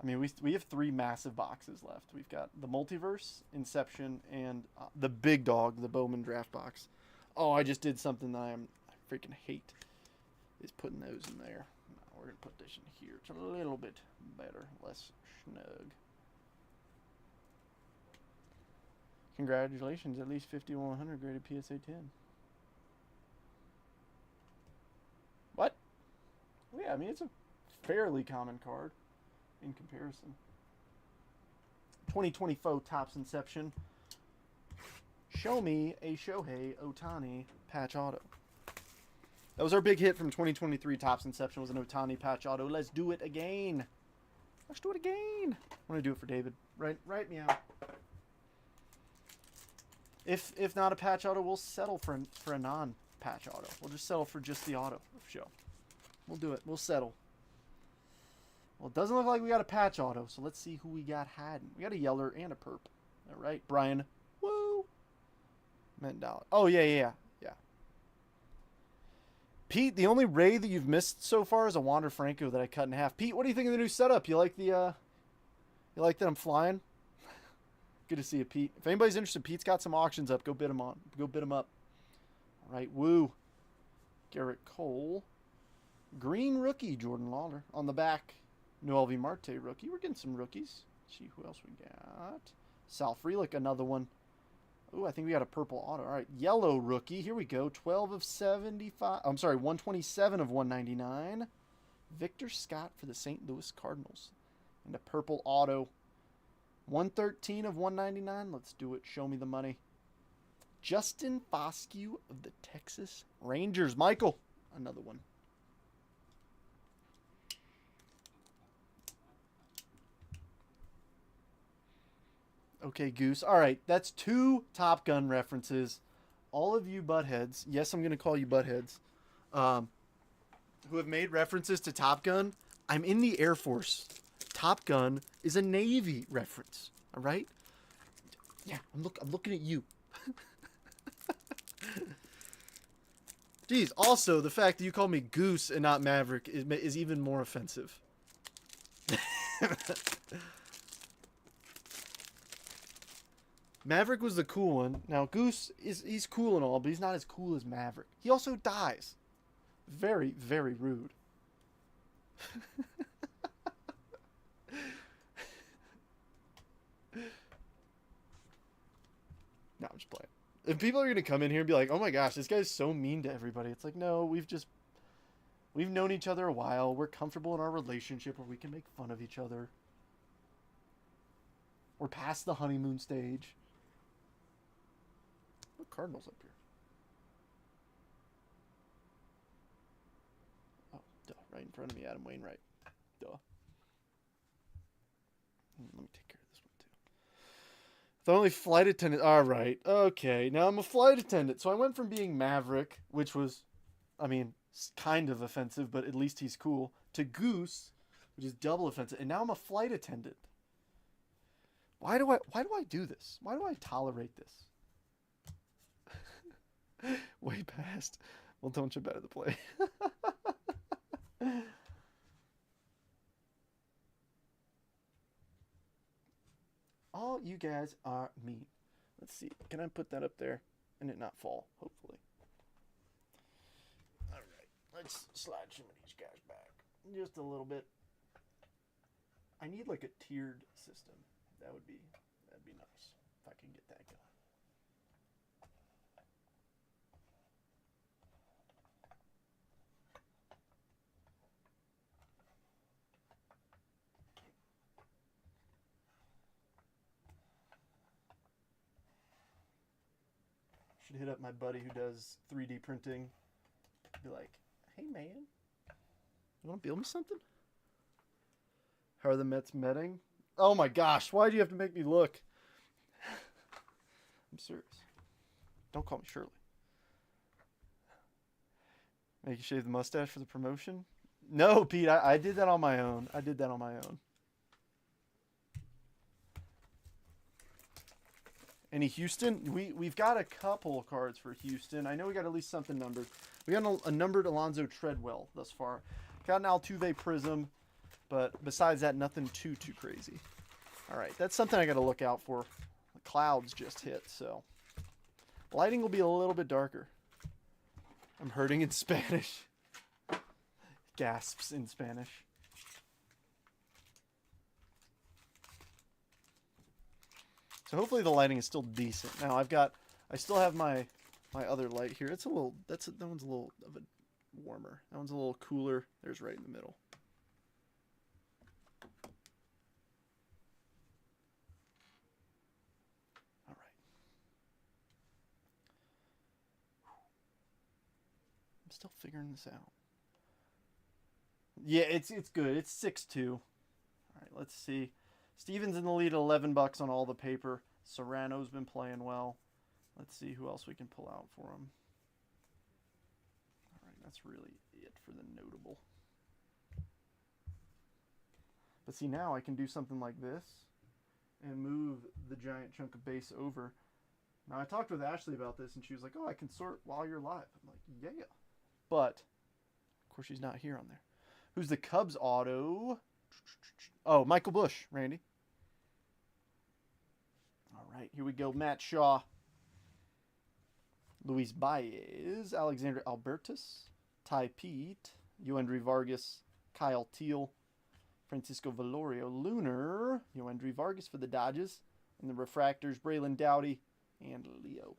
I mean, we have 3 massive boxes left. We've got the Multiverse, Inception, and the big dog, the Bowman draft box. Oh, I just did something that I freaking hate, is putting those in there. No, we're going to put this in here. It's a little bit better, less snug. Congratulations, at least 5100 graded PSA 10. What? Well, yeah, I mean, it's a fairly common card in comparison. 2024 Topps Inception. Show me a Shohei Ohtani patch auto. That was our big hit from 2023 Topps Inception, was an Ohtani patch auto. Let's do it again. Let's do it again. I want to do it for David. Write me out. If not a patch auto, we'll settle for a non-patch auto. We'll just settle for just the auto show. We'll do it. We'll settle. Well, it doesn't look like we got a patch auto, so let's see who we got hiding. We got a yeller and a perp. All right, Brian. Woo! $10. Oh, yeah. Pete, the only Ray that you've missed so far is a Wander Franco that I cut in half. Pete, what do you think of the new setup? You like the, you like that I'm flying? Good to see you, Pete. If anybody's interested, Pete's got some auctions up. Go bid them on. Go bid them up. All right, woo. Garrett Cole. Green rookie, Jordan Lawler. On the back, Noel V. Marte rookie. We're getting some rookies. Let's see who else we got. Sal Frelick, another one. Ooh, I think we got a purple auto. All right, yellow rookie. Here we go. 12 of 75. I'm sorry, 127 of 199. Victor Scott for the St. Louis Cardinals. And a purple auto. 113 of 199. Let's do it. Show me the money. Justin Foscue of the Texas Rangers. Michael, another one. Okay, Goose. All right, that's 2 Top Gun references. All of you buttheads, yes, I'm going to call you buttheads, who have made references to Top Gun. I'm in the Air Force. Top Gun is a Navy reference. All right? Yeah, I'm looking at you. Jeez, also, the fact that you call me Goose and not Maverick is even more offensive. Maverick was the cool one. Now, Goose, he's cool and all, but he's not as cool as Maverick. He also dies. Very, very rude. No, I'm just playing. If people are going to come in here and be like, oh my gosh, this guy's so mean to everybody. It's like, no, we've known each other a while. We're comfortable in our relationship where we can make fun of each other. We're past the honeymoon stage. What Cardinals up here? Oh, duh. Right in front of me, Adam Wainwright. Duh. Let me take care of this one, too. The only flight attendant... All right. Okay. Now I'm a flight attendant. So I went from being Maverick, which was, I mean, kind of offensive, but at least he's cool, to Goose, which is double offensive. And now I'm a flight attendant. Why do I do this? Why do I tolerate this? Way past. Well, don't you better the play. All you guys are mean. Let's see. Can I put that up there and it not fall? Hopefully. All right. Let's slide some of these guys back just a little bit. I need like a tiered system. That'd be nice if I can get that going. Should hit up my buddy who does 3D printing. Be like, hey man, you want to build me something? How are the Mets metting? Oh my gosh, why do you have to make me look? I'm serious. Don't call me Shirley. Make you shave the mustache for the promotion? No, Pete, I did that on my own. I did that on my own. Any Houston? We've got a couple cards for Houston. I know we got at least something numbered. We got a numbered Alonzo Treadwell thus far. Got an Altuve Prism, but besides that, nothing too crazy. All right, that's something I got to look out for. The clouds just hit, so lighting will be a little bit darker. I'm hurting in Spanish. Gasps in Spanish. So hopefully the lighting is still decent. Now I still have my other light here. It's a little, that one's a little of a warmer. That one's a little cooler. There's right in the middle. All right. I'm still figuring this out. Yeah, it's good. It's 6-2. All right, let's see. Steven's in the lead at $11 on all the paper. Serrano's been playing well. Let's see who else we can pull out for him. All right, that's really it for the notable. But see, now I can do something like this and move the giant chunk of base over. Now, I talked with Ashley about this, and she was like, oh, I can sort while you're live. I'm like, yeah. But, of course, she's not here on there. Who's the Cubs auto? Oh, Michael Bush, Randy. All right, here we go. Matt Shaw. Luis Baez. Alexander Albertus. Ty Pete. Yoendry Vargas. Kyle Teal. Francisco Velorio. Lunar. Yoendry Vargas for the Dodgers. And the Refractors, Braylon Doughty and Leo.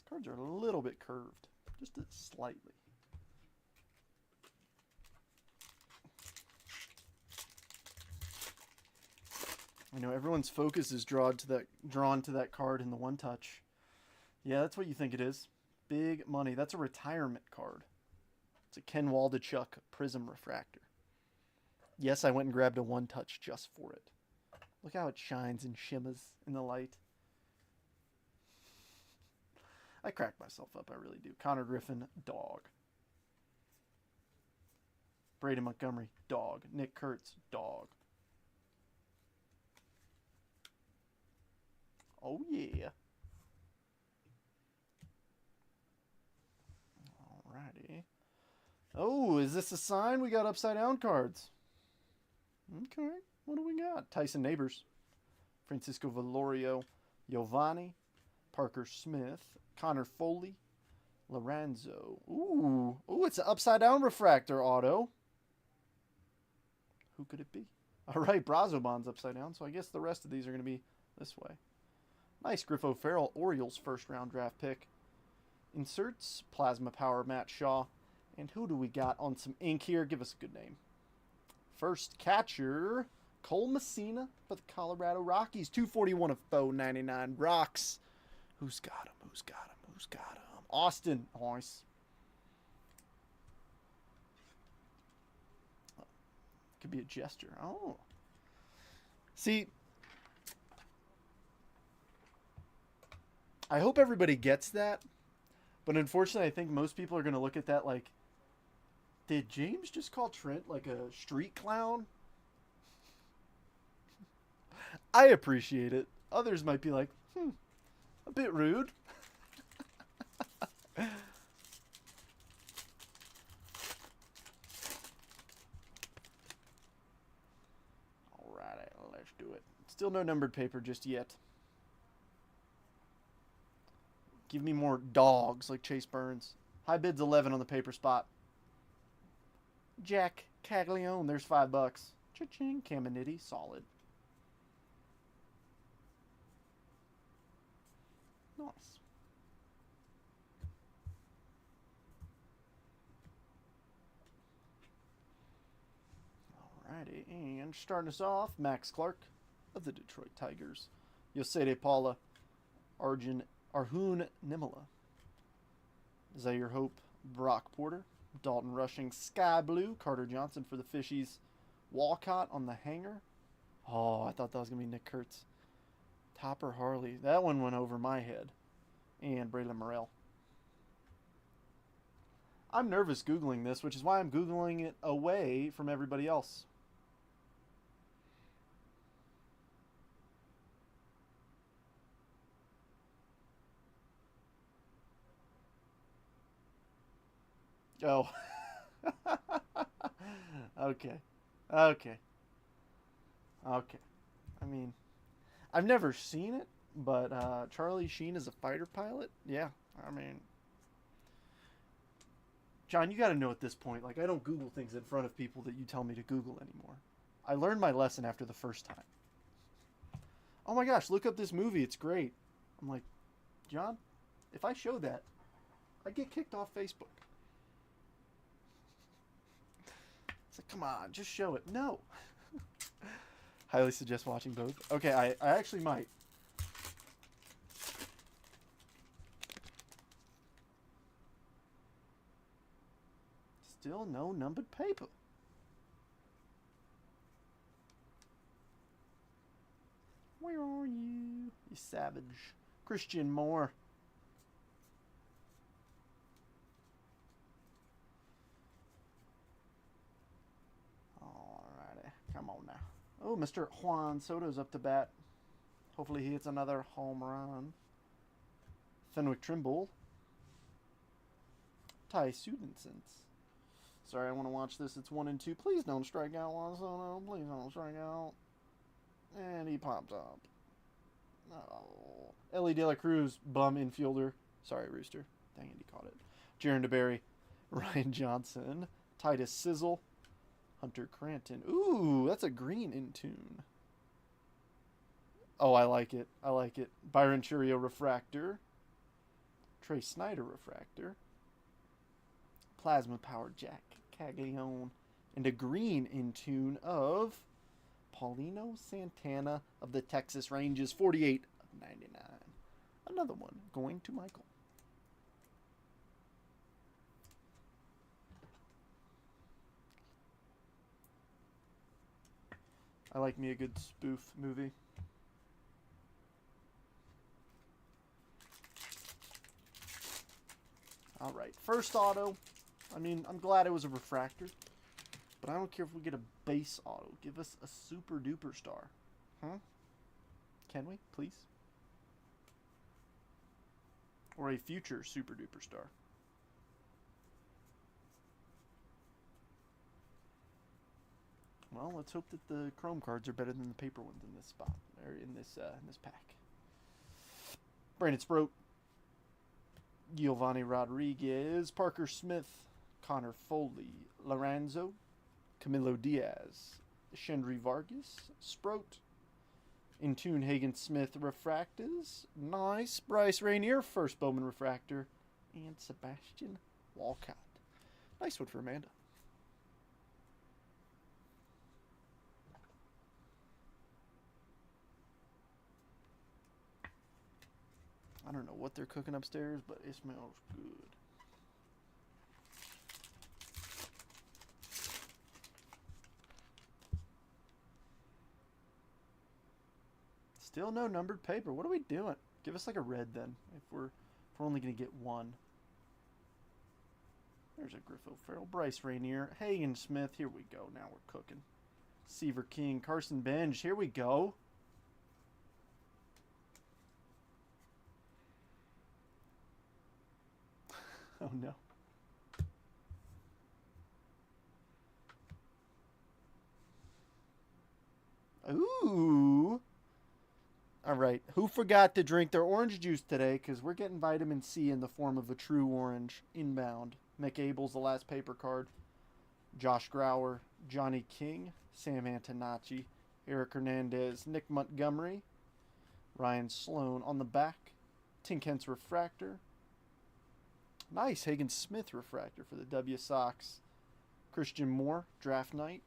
Cards are a little bit curved, just slightly. I know everyone's focus is drawn to that card in the one touch. Yeah, that's what you think it is. Big money. That's a retirement card. It's a Ken Waldachuk Prism Refractor. Yes, I went and grabbed a one touch just for it. Look how it shines and shimmers in the light. I crack myself up, I really do. Connor Griffin, dog. Braden Montgomery, dog. Nick Kurtz, dog. Oh, yeah. Alrighty. Oh, is this a sign? We got upside down cards. Okay, what do we got? Tyson Neighbors. Francisco Velorio. Giovanni. Parker Smith. Connor Foley. Lorenzo. Ooh, it's an upside-down refractor auto. Who could it be? All right, Brazobon's upside down, so I guess the rest of these are going to be this way. Nice Griff O'Farrell, Orioles first-round draft pick. Inserts, Plasma Power, Matt Shaw. And who do we got on some ink here? Give us a good name. First catcher, Cole Messina for the Colorado Rockies. 241 of 499 rocks. Who's got him? Who's got him? Who's got him? Austin. Nice. Could be a gesture. Oh. See, I hope everybody gets that. But unfortunately, I think most people are going to look at that like, did James just call Trent like a street clown? I appreciate it. Others might be like, a bit rude. Alright, let's do it. Still no numbered paper just yet. Give me more dogs like Chase Burns. High bid's 11 on the paper spot. Jack Caglione, there's $5. Cha-ching, Caminiti, solid. Nice. Alrighty, and starting us off, Max Clark of the Detroit Tigers. Yosede Paula, Arjun Nimala. Zaire Hope, Brock Porter. Dalton Rushing, Sky Blue. Carter Johnson for the Fishies. Walcott on the hanger. Oh, I thought that was going to be Nick Kurtz. Topper Harley. That one went over my head. And Braylon Morrell. I'm nervous Googling this, which is why I'm Googling it away from everybody else. Oh. Okay. Okay. Okay. I mean, I've never seen it, but Charlie Sheen is a fighter pilot? Yeah. I mean, John, you got to know at this point, like, I don't Google things in front of people that you tell me to Google anymore. I learned my lesson after the first time. Oh my gosh, look up this movie. It's great. I'm like, John, if I show that, I get kicked off Facebook. It's like, come on, just show it. No. Highly suggest watching both. Okay, I actually might. Still no numbered paper. Where are you? You savage. Christian Moore. Alrighty. Come on now. Oh, Mr. Juan Soto's up to bat. Hopefully he hits another home run. Fenwick Trimble. Ty Sudensens. Sorry, I want to watch this. It's 1-2. Please don't strike out, Juan Soto. Please don't strike out. And he popped up. Oh. Ellie De La Cruz, bum infielder. Sorry, Rooster. Dang it, he caught it. Jaron DeBerry. Ryan Johnson. Titus Sizzle. Hunter Cranton. Ooh, that's a green in tune. Oh, I like it. I like it. Byron Churio Refractor. Trey Snyder Refractor. Plasma Power Jack Caglione. And a green in tune of Paulino Santana of the Texas Rangers. 48 of 99. Another one going to Michael. I like me a good spoof movie. Alright, first auto. I mean, I'm glad it was a refractor. But I don't care if we get a base auto. Give us a super duper star. Huh? Can we, please? Or a future super duper star. Well, let's hope that the chrome cards are better than the paper ones in this spot, or in this pack. Brandon Sproat, Giovanni Rodriguez, Parker Smith, Connor Foley, Lorenzo, Camilo Diaz, Shendry Vargas, Sproat, Intune Hagen Smith Refractors, nice, Bryce Rainier, first Bowman Refractor, and Sebastian Walcott. Nice one for Amanda. I don't know what they're cooking upstairs, but it smells good. Still no numbered paper. What are we doing? Give us like a red then, if we're only gonna get one. There's a Griffo Farrell, Bryce Rainier, Hagen Smith. Here we go. Now we're cooking. Seaver King, Carson Benj. Here we go. Oh no. Ooh. All right. Who forgot to drink their orange juice today? Because we're getting vitamin C in the form of a true orange inbound. McAble's the last paper card. Josh Grauer, Johnny King, Sam Antonacci, Eric Hernandez, Nick Montgomery, Ryan Sloan on the back. Tinkent's Refractor. Nice Hagen Smith Refractor for the W Sox. Christian Moore, Draft Night.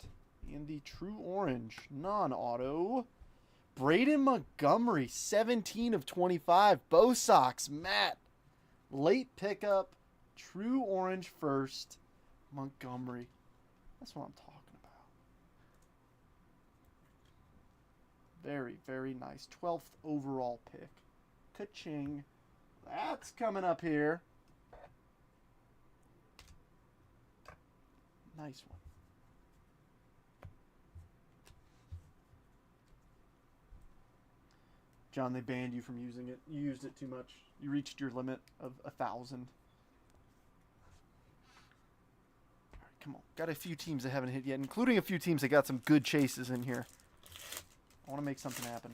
And the true orange, non-auto, Braden Montgomery, 17 of 25. Bo Sox, Matt. Late pickup, true orange first, Montgomery. That's what I'm talking about. Very, very nice. 12th overall pick. Ka-ching. That's coming up here. Nice one. John, they banned you from using it. You used it too much. You reached your limit of 1,000. All right, come on. Got a few teams that haven't hit yet, including a few teams that got some good chases in here. I want to make something happen.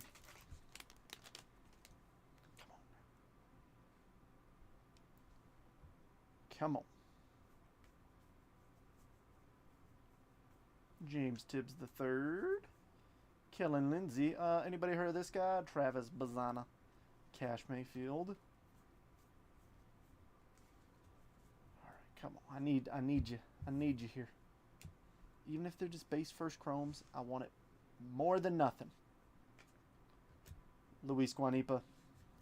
Come on. Come on. James Tibbs the third. Kellen Lindsay. Anybody heard of this guy? Travis Bazzana. Cash Mayfield. All right, come on. I need you. I need you here. Even if they're just base first chromes, I want it more than nothing. Luis Guanipa.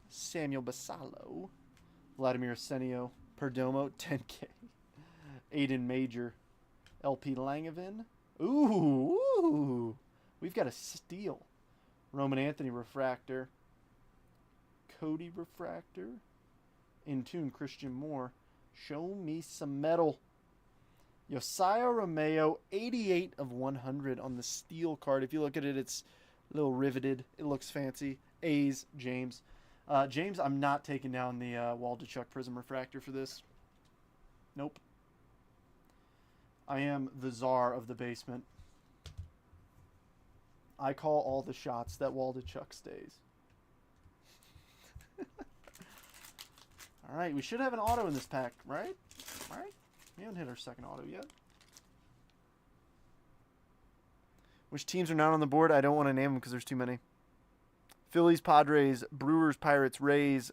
Samuel Basalo. Vladimir Arsenio. Perdomo. 10K. Aiden Major. LP Langevin. Ooh. We've got a steal. Roman Anthony Refractor. Cody Refractor. In tune Christian Moore. Show me some metal. Josiah Romeo, 88 of 100 on the steel card. If you look at it, it's a little riveted. It looks fancy. A's, James. James, I'm not taking down the Waldechuk Prism Refractor for this. Nope. I am the czar of the basement. I call all the shots that Waldechuk stays. All right, we should have an auto in this pack, right? All right. We haven't hit our second auto yet. Which teams are not on the board? I don't want to name them because there's too many. Phillies, Padres, Brewers, Pirates, Rays,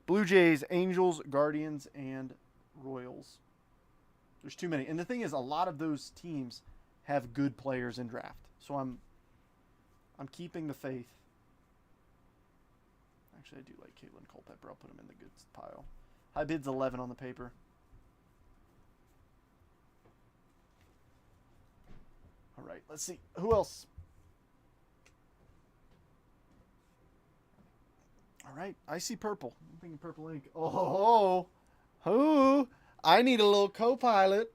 Blue Jays, Angels, Guardians, and Royals. There's too many. And the thing is, a lot of those teams have good players in draft. So I'm keeping the faith. Actually, I do like Caitlin Culpepper. I'll put him in the goods pile. High bid's 11 on the paper. All right, let's see. Who else? All right, I see purple. I'm thinking purple ink. Oh, I need a little co-pilot.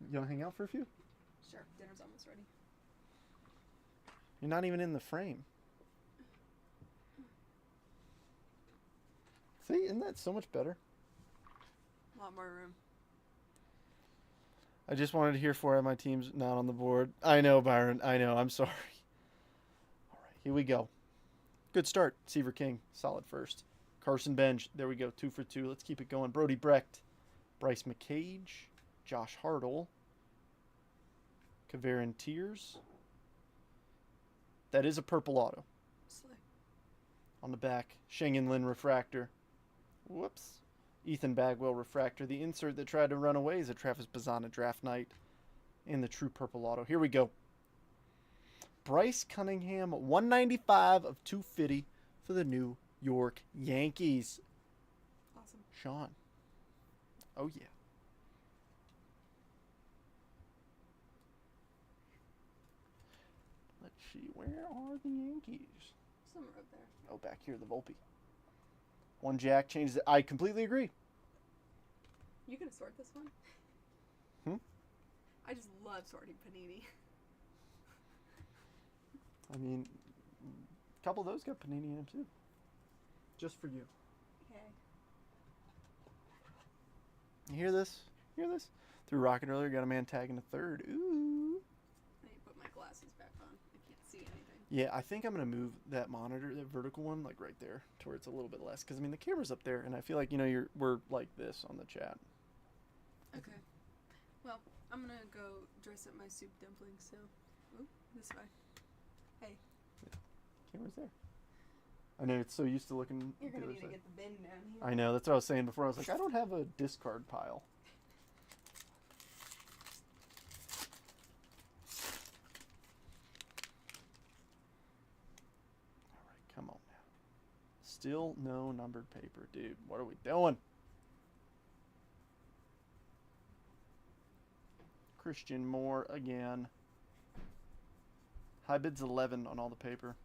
You want to hang out for a few? Sure, dinner's almost ready. You're not even in the frame. See, isn't that so much better? A lot more room. I just wanted to hear 4 of my teams not on the board. I know, Byron. I know. I'm sorry. All right, here we go. Good start. Seaver King, solid first. Carson Benj, there we go. 2 for 2. Let's keep it going. Brody Brecht, Bryce McCage, Josh Hartle, Kavarin Tears. That is a purple auto. Slay. On the back, Shengen Lin Refractor. Whoops. Ethan Bagwell Refractor. The insert that tried to run away is a Travis Bazzana Draft Night. And the true purple auto. Here we go. Bryce Cunningham, 195 of 250 for the New York Yankees. Awesome. Sean. Oh, yeah. Let's see. Where are the Yankees? Somewhere up there. Oh, back here, the Volpe. One Jack changes it. I completely agree. You gonna sort this one? I just love sorting Panini. I mean, a couple of those got Panini in them, too. Just for you. Okay. You hear this? Hear this? Threw Rocket earlier, got a man tagging a third. Ooh. I need to put my glasses back on. I can't see anything. Yeah, I think I'm going to move that monitor, that vertical one, like right there, to where it's a little bit less. Because, I mean, the camera's up there, and I feel like, you know, we're like this on the chat. Okay. Well, I'm gonna go dress up my soup dumplings, so. Ooh, this way. Hey. Camera's there. I know, it's so used to looking You're the gonna other need to side. get the bin down here. I know, that's what I was saying before. I was like, I don't have a discard pile. Still no numbered paper, dude. What are we doing? Christian Moore again. High bid's 11 on all the paper.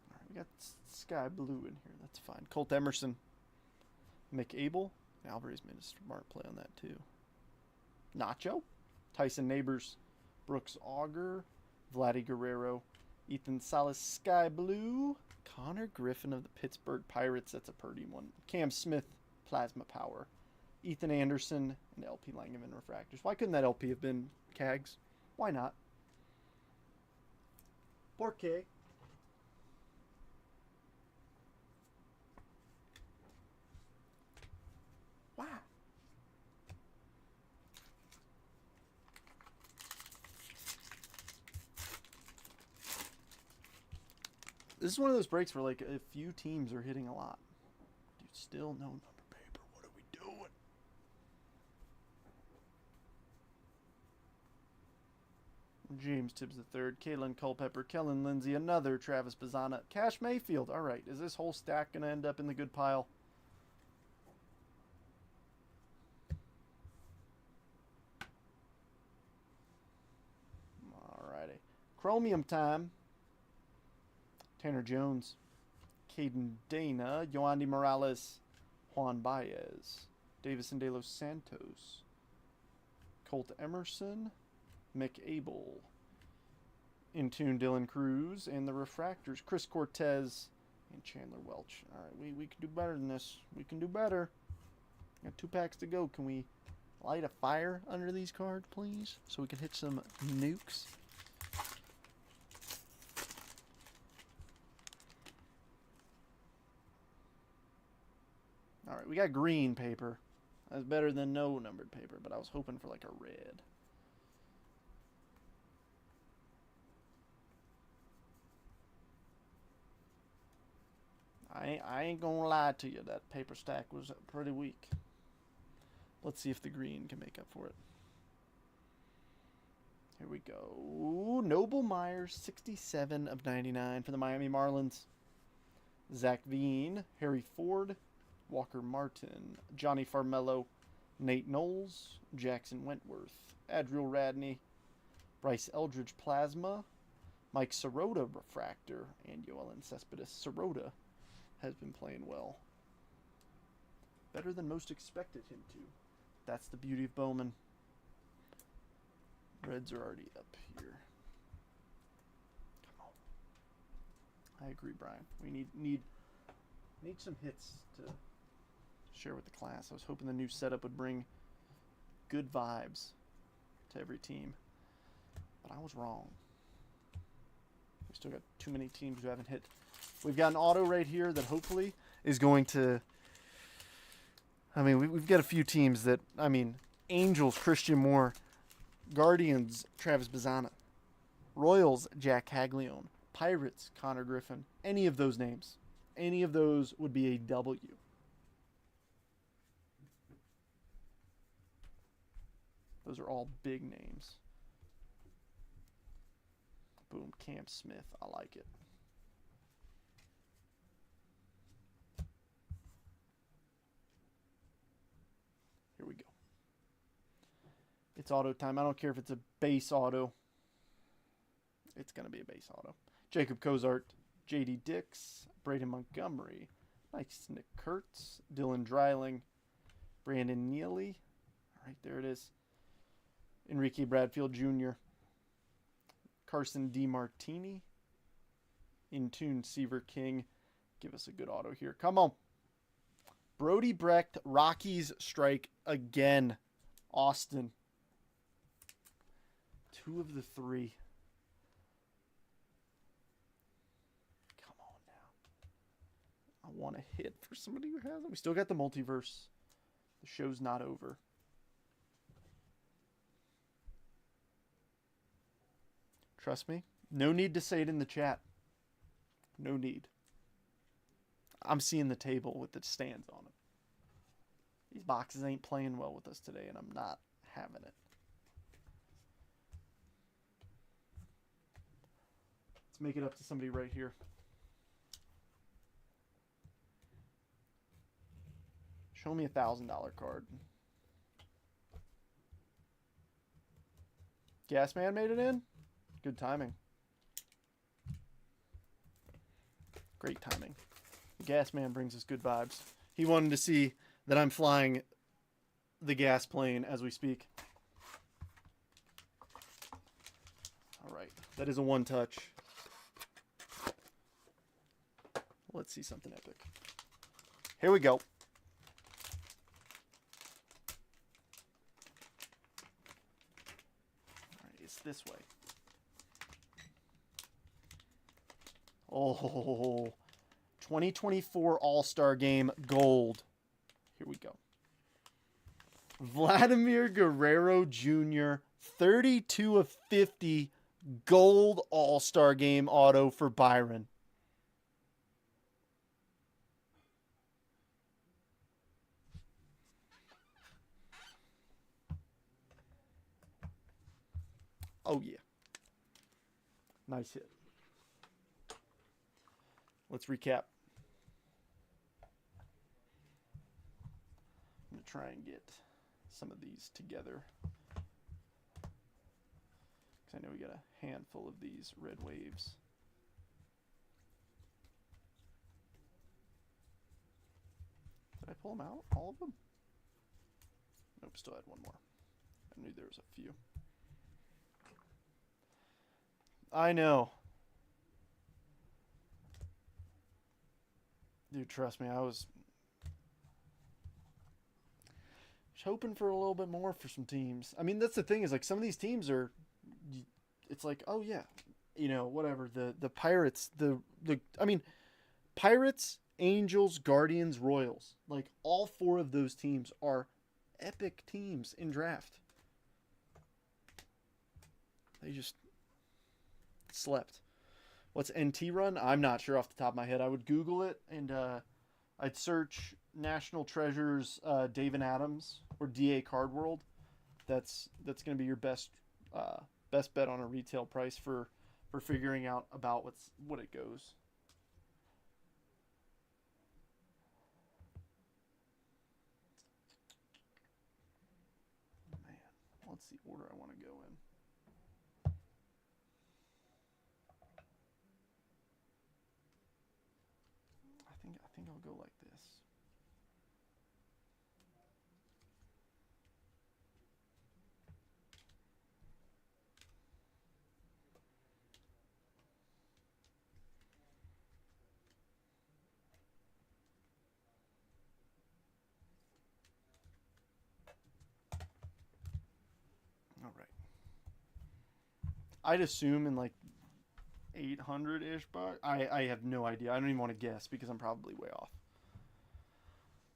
All right, we got sky blue in here. That's fine. Colt Emerson. McAble. Alvarez made a smart play on that too. Nacho. Tyson Neighbors. Brooks Auger. Vladdy Guerrero. Ethan Salas Sky Blue. Connor Griffin of the Pittsburgh Pirates. That's a Purdy one. Cam Smith. Plasma Power. Ethan Anderson and LP Langevin Refractors. Why couldn't that LP have been Cags? Why not? Porque. Wow. This is one of those breaks where like a few teams are hitting a lot. Dude, still no number paper. What are we doing? James Tibbs III, Kalen Culpepper, Kellen Lindsay, another Travis Bazzana, Cash Mayfield. All right, is this whole stack gonna end up in the good pile? Alrighty, Chromium time. Tanner Jones, Caden Dana, Yoandy Morales, Juan Baez, Davison De Los Santos, Colt Emerson, McAble, Intune Dylan Cruz, and the Refractors, Chris Cortez and Chandler Welch. All right, we can do better than this. We can do better. Got 2 packs to go. Can we light a fire under these cards, please, so we can hit some nukes? All right, we got green paper. That's better than no numbered paper, but I was hoping for like a red. I ain't gonna lie to you, that paper stack was pretty weak. Let's see if the green can make up for it. Here we go. Noble Myers, 67 of 99 for the Miami Marlins. Zach Veen, Harry Ford, Walker Martin, Johnny Farmello, Nate Knowles, Jackson Wentworth, Adriel Radney, Bryce Eldridge Plasma, Mike Sirota Refractor, and Yoelin Cespedes. Sirota has been playing well. Better than most expected him to. That's the beauty of Bowman. Reds are already up here. Come on. I agree, Brian. We need some hits to share with the class. I was hoping the new setup would bring good vibes to every team, but I was wrong. We still got too many teams who haven't hit. We've got an auto right here that hopefully is going to... I mean, we've got a few teams that... I mean, Angels, Christian Moore. Guardians, Travis Bazzana. Royals, Jack Haglione. Pirates, Connor Griffin. Any of those names. Any of those would be a W. Those are all big names. Boom, Cam Smith. I like it. Here we go. It's auto time. I don't care if it's a base auto. It's going to be a base auto. Jacob Cozart, J.D. Dix, Braden Montgomery, nice Nick Kurtz, Dylan Dreiling, Brandon Neely. All right, there it is. Enrique Bradfield Jr., Carson DiMartini, Intune Seaver King. Give us a good auto here. Come on. Brody Brecht, Rockies strike again. Austin. 2 of the 3. Come on now. I want a hit for somebody who has it. We still got the multiverse. The show's not over. Trust me. No need to say it in the chat. No need. I'm seeing the table with the stands on it. These boxes ain't playing well with us today, and I'm not having it. Let's make it up to somebody right here. Show me $1,000 card. Gasman made it in? Good timing. Great timing. Gasman brings us good vibes. He wanted to see that I'm flying the gas plane as we speak. Alright, that is a one touch. Let's see something epic. Here we go. Alright, it's this way. Oh, 2024 All-Star Game Gold. Here we go. Vladimir Guerrero Jr., 32 of 50 Gold All-Star Game auto for Byron. Oh, yeah. Nice hit. Let's recap. I'm going to try and get some of these together, because I know we got a handful of these red waves. Did I pull them out? All of them? Nope, still had one more. I knew there was a few. I know. Dude, trust me, I was hoping for a little bit more for some teams. I mean, that's the thing, is like some of these teams are, it's like, oh yeah, you know, whatever. The Pirates, I mean, Pirates, Angels, Guardians, Royals, like all four of those teams are epic teams in draft. They just slept. What's NT run? I'm not sure off the top of my head. I would Google it, and I'd search National Treasures David Adams or DA Card World. That's going to be your best bet on a retail price for figuring out about what it goes. Man, what's the order I want to go in? I think I'll go like this. All right. I'd assume in like 800-ish bucks. I have no idea. I don't even want to guess because I'm probably way off.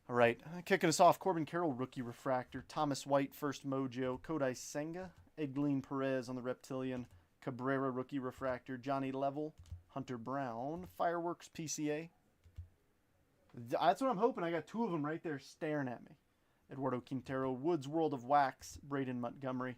All right, kicking us off, Corbin Carroll, rookie refractor. Thomas White, first mojo. Kodai Senga, Egleen Perez on the Reptilian. Cabrera, rookie refractor. Johnny Level, Hunter Brown, Fireworks PCA. That's what I'm hoping. I got two of them right there staring at me. Eduardo Quintero, Woods World of Wax. Braden Montgomery.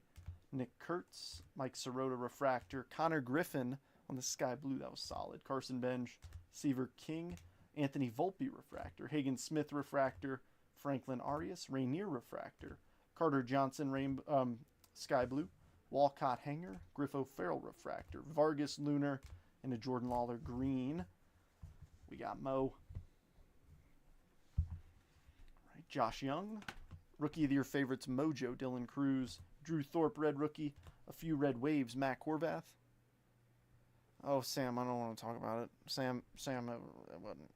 Nick Kurtz, Mike Sirota, refractor. Connor Griffin on the Sky Blue, that was solid. Carson Bench, Seaver King. Anthony Volpe, refractor. Hagen Smith, refractor. Franklin Arias, Rainier, refractor. Carter Johnson, Sky Blue. Walcott Hanger, Griffo Farrell, refractor. Vargas Lunar, and a Jordan Lawler green. We got Mo. Right, Josh Young, rookie of the year favorites. Mojo, Dylan Cruz. Drew Thorpe, red rookie. A few red waves. Matt Horvath. Oh, Sam, I don't want to talk about it. Sam, it wasn't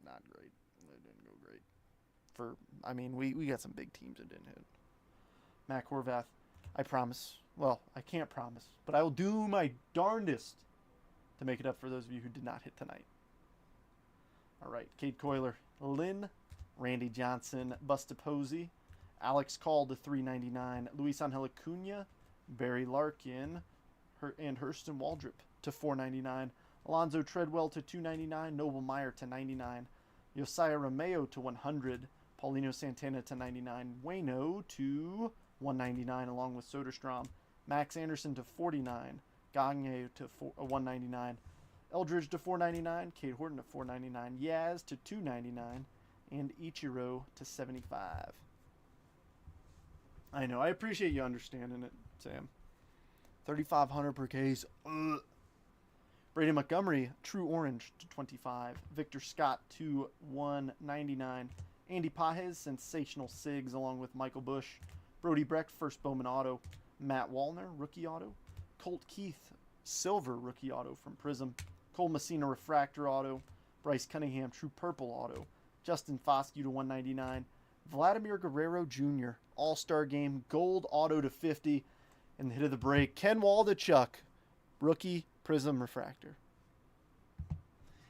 not great. It didn't go great. I mean, we got some big teams that didn't hit. Matt Horvath, I promise. Well, I can't promise, but I will do my darndest to make it up for those of you who did not hit tonight. All right, Cade Coiler, Lynn, Randy Johnson, Busta Posey, Alex Call to $3.99, Luis Angel Acuna, Barry Larkin, and Hurston Waldrop to $4.99, Alonzo Treadwell to $2.99, Noble Meyer to $99, Josiah Romeo to $100, Paulino Santana to $99, Wayno to $199 along with Soderstrom, Max Anderson to $49, Gagne to 199. Eldridge to 499. Kate Horton to 499. Yaz to 299. And Ichiro to 75. I know. I appreciate you understanding it, Sam. 3,500 per case. Ugh. Brady Montgomery, True Orange to 25. Victor Scott to 199. Andy Pajes, Sensational Sigs, along with Michael Bush. Brody Brecht, First Bowman Auto. Matt Wallner, Rookie Auto. Colt Keith, Silver Rookie Auto from Prism. Cole Messina, Refractor Auto. Bryce Cunningham, True Purple Auto. Justin Foscue to 199. Vladimir Guerrero Jr., All-Star Game, Gold Auto to 50. And the hit of the break, Ken Waldichuk, Rookie Prism Refractor.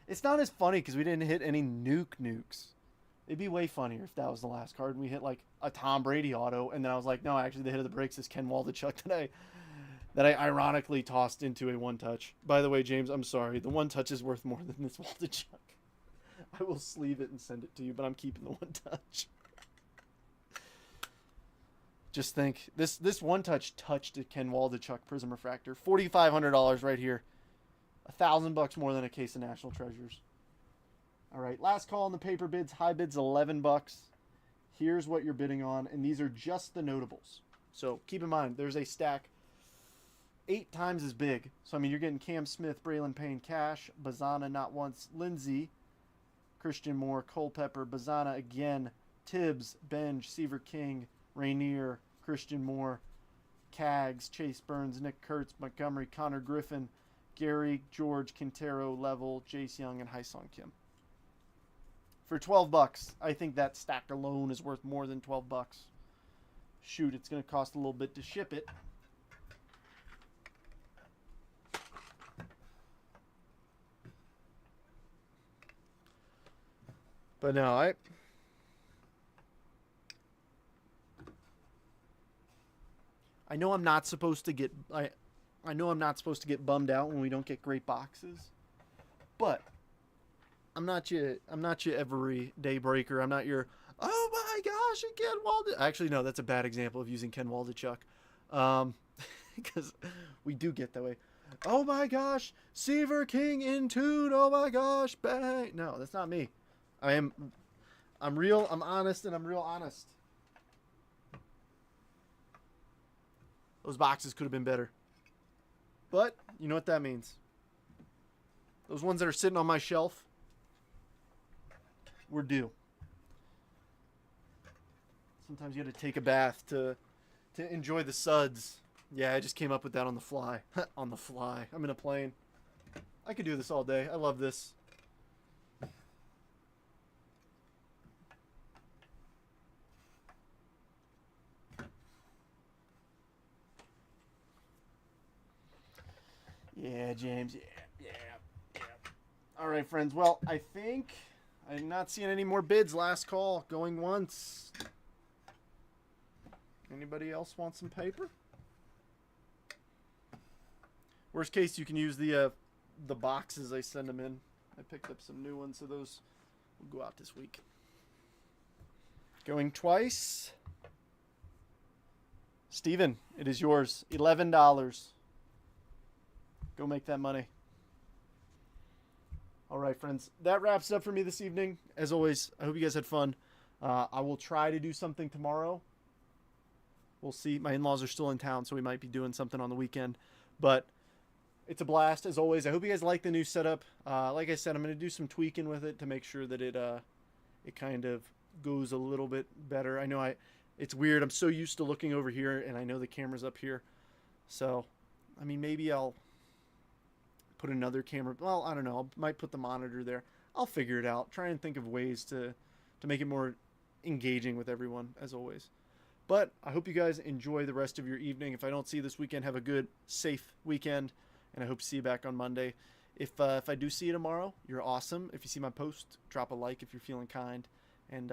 It's not as funny because we didn't hit any nukes. It'd be way funnier if that was the last card and we hit like a Tom Brady auto, and then I was like, no, actually the hit of the breaks is Ken Waldichuk today. That I ironically tossed into a one-touch. By the way, James, I'm sorry. The one-touch is worth more than this Waldichuk. I will sleeve it and send it to you, but I'm keeping the one-touch. Just think, this one-touch touched a Ken Waldichuk Prism Refractor. $4,500 right here. $1,000 more than a case of National Treasures. All right, last call on the paper bids. High bids $11. Here's what you're bidding on, and these are just the notables. So keep in mind, there's a stack 8 times as big. So, I mean, you're getting Cam Smith, Braylon Payne, Cash, Bazana, Not Once, Lindsey, Christian Moore, Culpepper, Bazana again, Tibbs, Benj, Seaver King, Rainier, Christian Moore, Cags, Chase Burns, Nick Kurtz, Montgomery, Connor Griffin, Gary, George, Quintero, Level, Jace Young, and Hyesung Kim. For $12, I think that stack alone is worth more than $12. Shoot, it's going to cost a little bit to ship it. But no, I know I'm not supposed to get I know I'm not supposed to get bummed out when we don't get great boxes. But I'm not your everyday breaker. I'm not your, oh my gosh, and Ken Waldichuk. Actually, no, that's a bad example of using Ken Waldichuk. Because we do get that way. Oh my gosh, Seaver King in tune. Oh my gosh, bang. No, that's not me. I'm real, I'm honest, and I'm real honest. Those boxes could have been better. But, you know what that means. Those ones that are sitting on my shelf, we're due. Sometimes you got to take a bath to enjoy the suds. Yeah, I just came up with that on the fly. On the fly. I'm in a plane. I could do this all day. I love this. Yeah, James. Yeah. All right, friends. Well, I think I'm not seeing any more bids. Last call. Going once. Anybody else want some paper? Worst case, you can use the boxes I send them in. I picked up some new ones, so those will go out this week. Going twice. Steven, it is yours. $11. Go make that money. All right, friends. That wraps it up for me this evening. As always, I hope you guys had fun. I will try to do something tomorrow. We'll see. My in-laws are still in town, so we might be doing something on the weekend. But it's a blast, as always. I hope you guys like the new setup. Like I said, I'm going to do some tweaking with it to make sure that it kind of goes a little bit better. I know it's weird. I'm so used to looking over here, and I know the camera's up here. So, I mean, maybe I'll put another camera. Well, I don't know. I might put the monitor there. I'll figure it out. Try and think of ways to make it more engaging with everyone, as always. But I hope you guys enjoy the rest of your evening. If I don't see you this weekend, have a good, safe weekend. And I hope to see you back on Monday. If I do see you tomorrow, you're awesome. If you see my post, drop a like if you're feeling kind. And